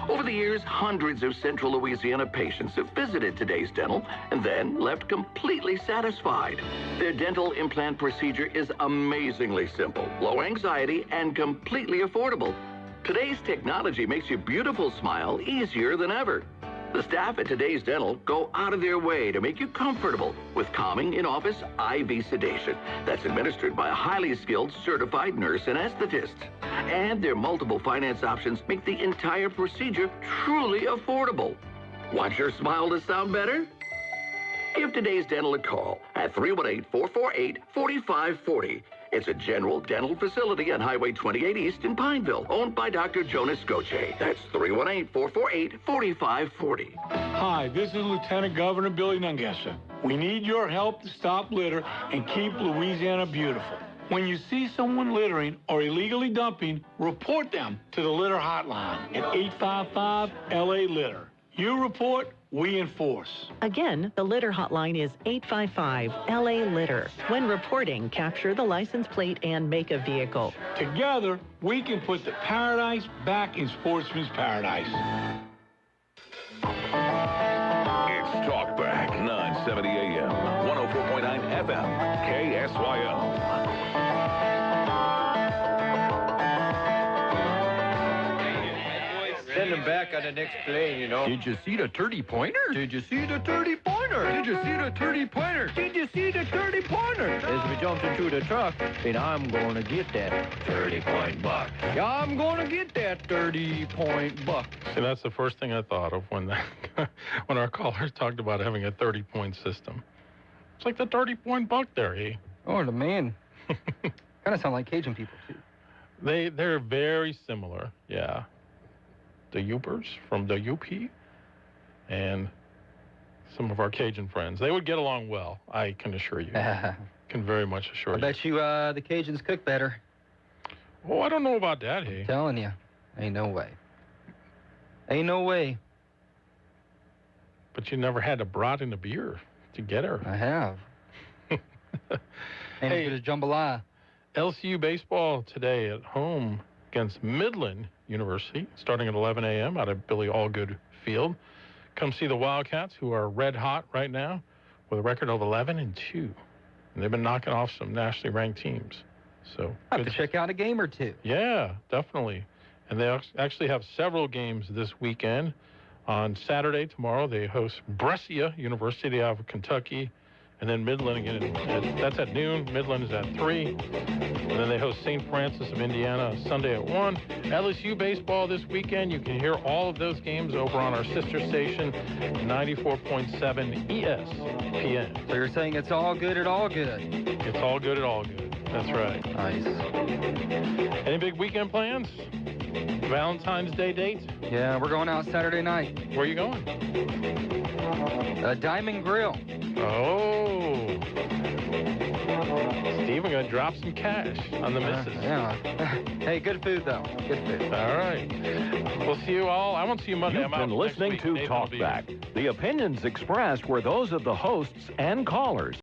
Over the years, hundreds of Central Louisiana patients have visited Today's Dental and then left completely satisfied. Their dental implant procedure is amazingly simple, low anxiety, and completely affordable. Today's technology makes your beautiful smile easier than ever. The staff at Today's Dental go out of their way to make you comfortable with calming in-office IV sedation that's administered by a highly skilled certified nurse anesthetist. And their multiple finance options make the entire procedure truly affordable. Want your smile to sound better? Give Today's Dental a call at 318-448-4540. It's a general dental facility on Highway 28 East in Pineville, owned by Dr. Jonas Goche. That's 318-448-4540. Hi, this is Lieutenant Governor Billy Nungesser. We need your help to stop litter and keep Louisiana beautiful. When you see someone littering or illegally dumping, report them to the litter hotline at 855-LA-LITTER. You report, we enforce. Again, the litter hotline is 855-LA-LITTER. When reporting, capture the license plate and make of vehicle. Together, we can put the paradise back in Sportsman's Paradise. It's Talkback, 970 AM, 104.9 FM, KSYL. Send him back on the next plane, you know. Did you see the 30-pointer? Did you see the 30-pointer? Did you see the 30-pointer? Did you see the 30-pointer? As we jumped into the truck, and I'm going to get that 30-point buck. Yeah, I'm going to get that 30-point buck. See, that's the first thing I thought of when when our callers talked about having a 30-point system. It's like the 30-point buck there, eh? Oh, the man. Kind of sound like Cajun people, too. They're very similar, yeah. The Yoopers from the UP and some of our Cajun friends. They would get along well, I can assure you. Can very much assure you. I bet you the Cajuns cook better. Oh, I don't know about that, hey. I'm telling you. Ain't no way. Ain't no way. But you never had a brat in a beer to get her. I have. Ain't as good as jambalaya. LCU baseball today at home against Midland University, starting at 11 a.m. out of Billy Allgood Field. Come see the Wildcats, who are red hot right now with a record of 11-2. And they've been knocking off some nationally ranked teams. So I have to check out a game or two. Yeah, definitely. And they actually have several games this weekend. On Saturday, tomorrow, they host Brescia, University of Kentucky. And then Midland again, that's at noon. Midland is at 3. And then they host St. Francis of Indiana Sunday at 1. LSU baseball this weekend. You can hear all of those games over on our sister station, 94.7 ESPN. So you're saying it's all good at all good? It's all good at all good. That's right. Nice. Any big weekend plans? Valentine's Day date? Yeah, we're going out Saturday night. Where are you going? Diamond Grill. Oh. Steve, we're going to drop some cash on the missus. Yeah. Hey, good food, though. Good food. All right. We'll see you all. I won't see you Monday. You've been listening to Talkback. The opinions expressed were those of the hosts and callers.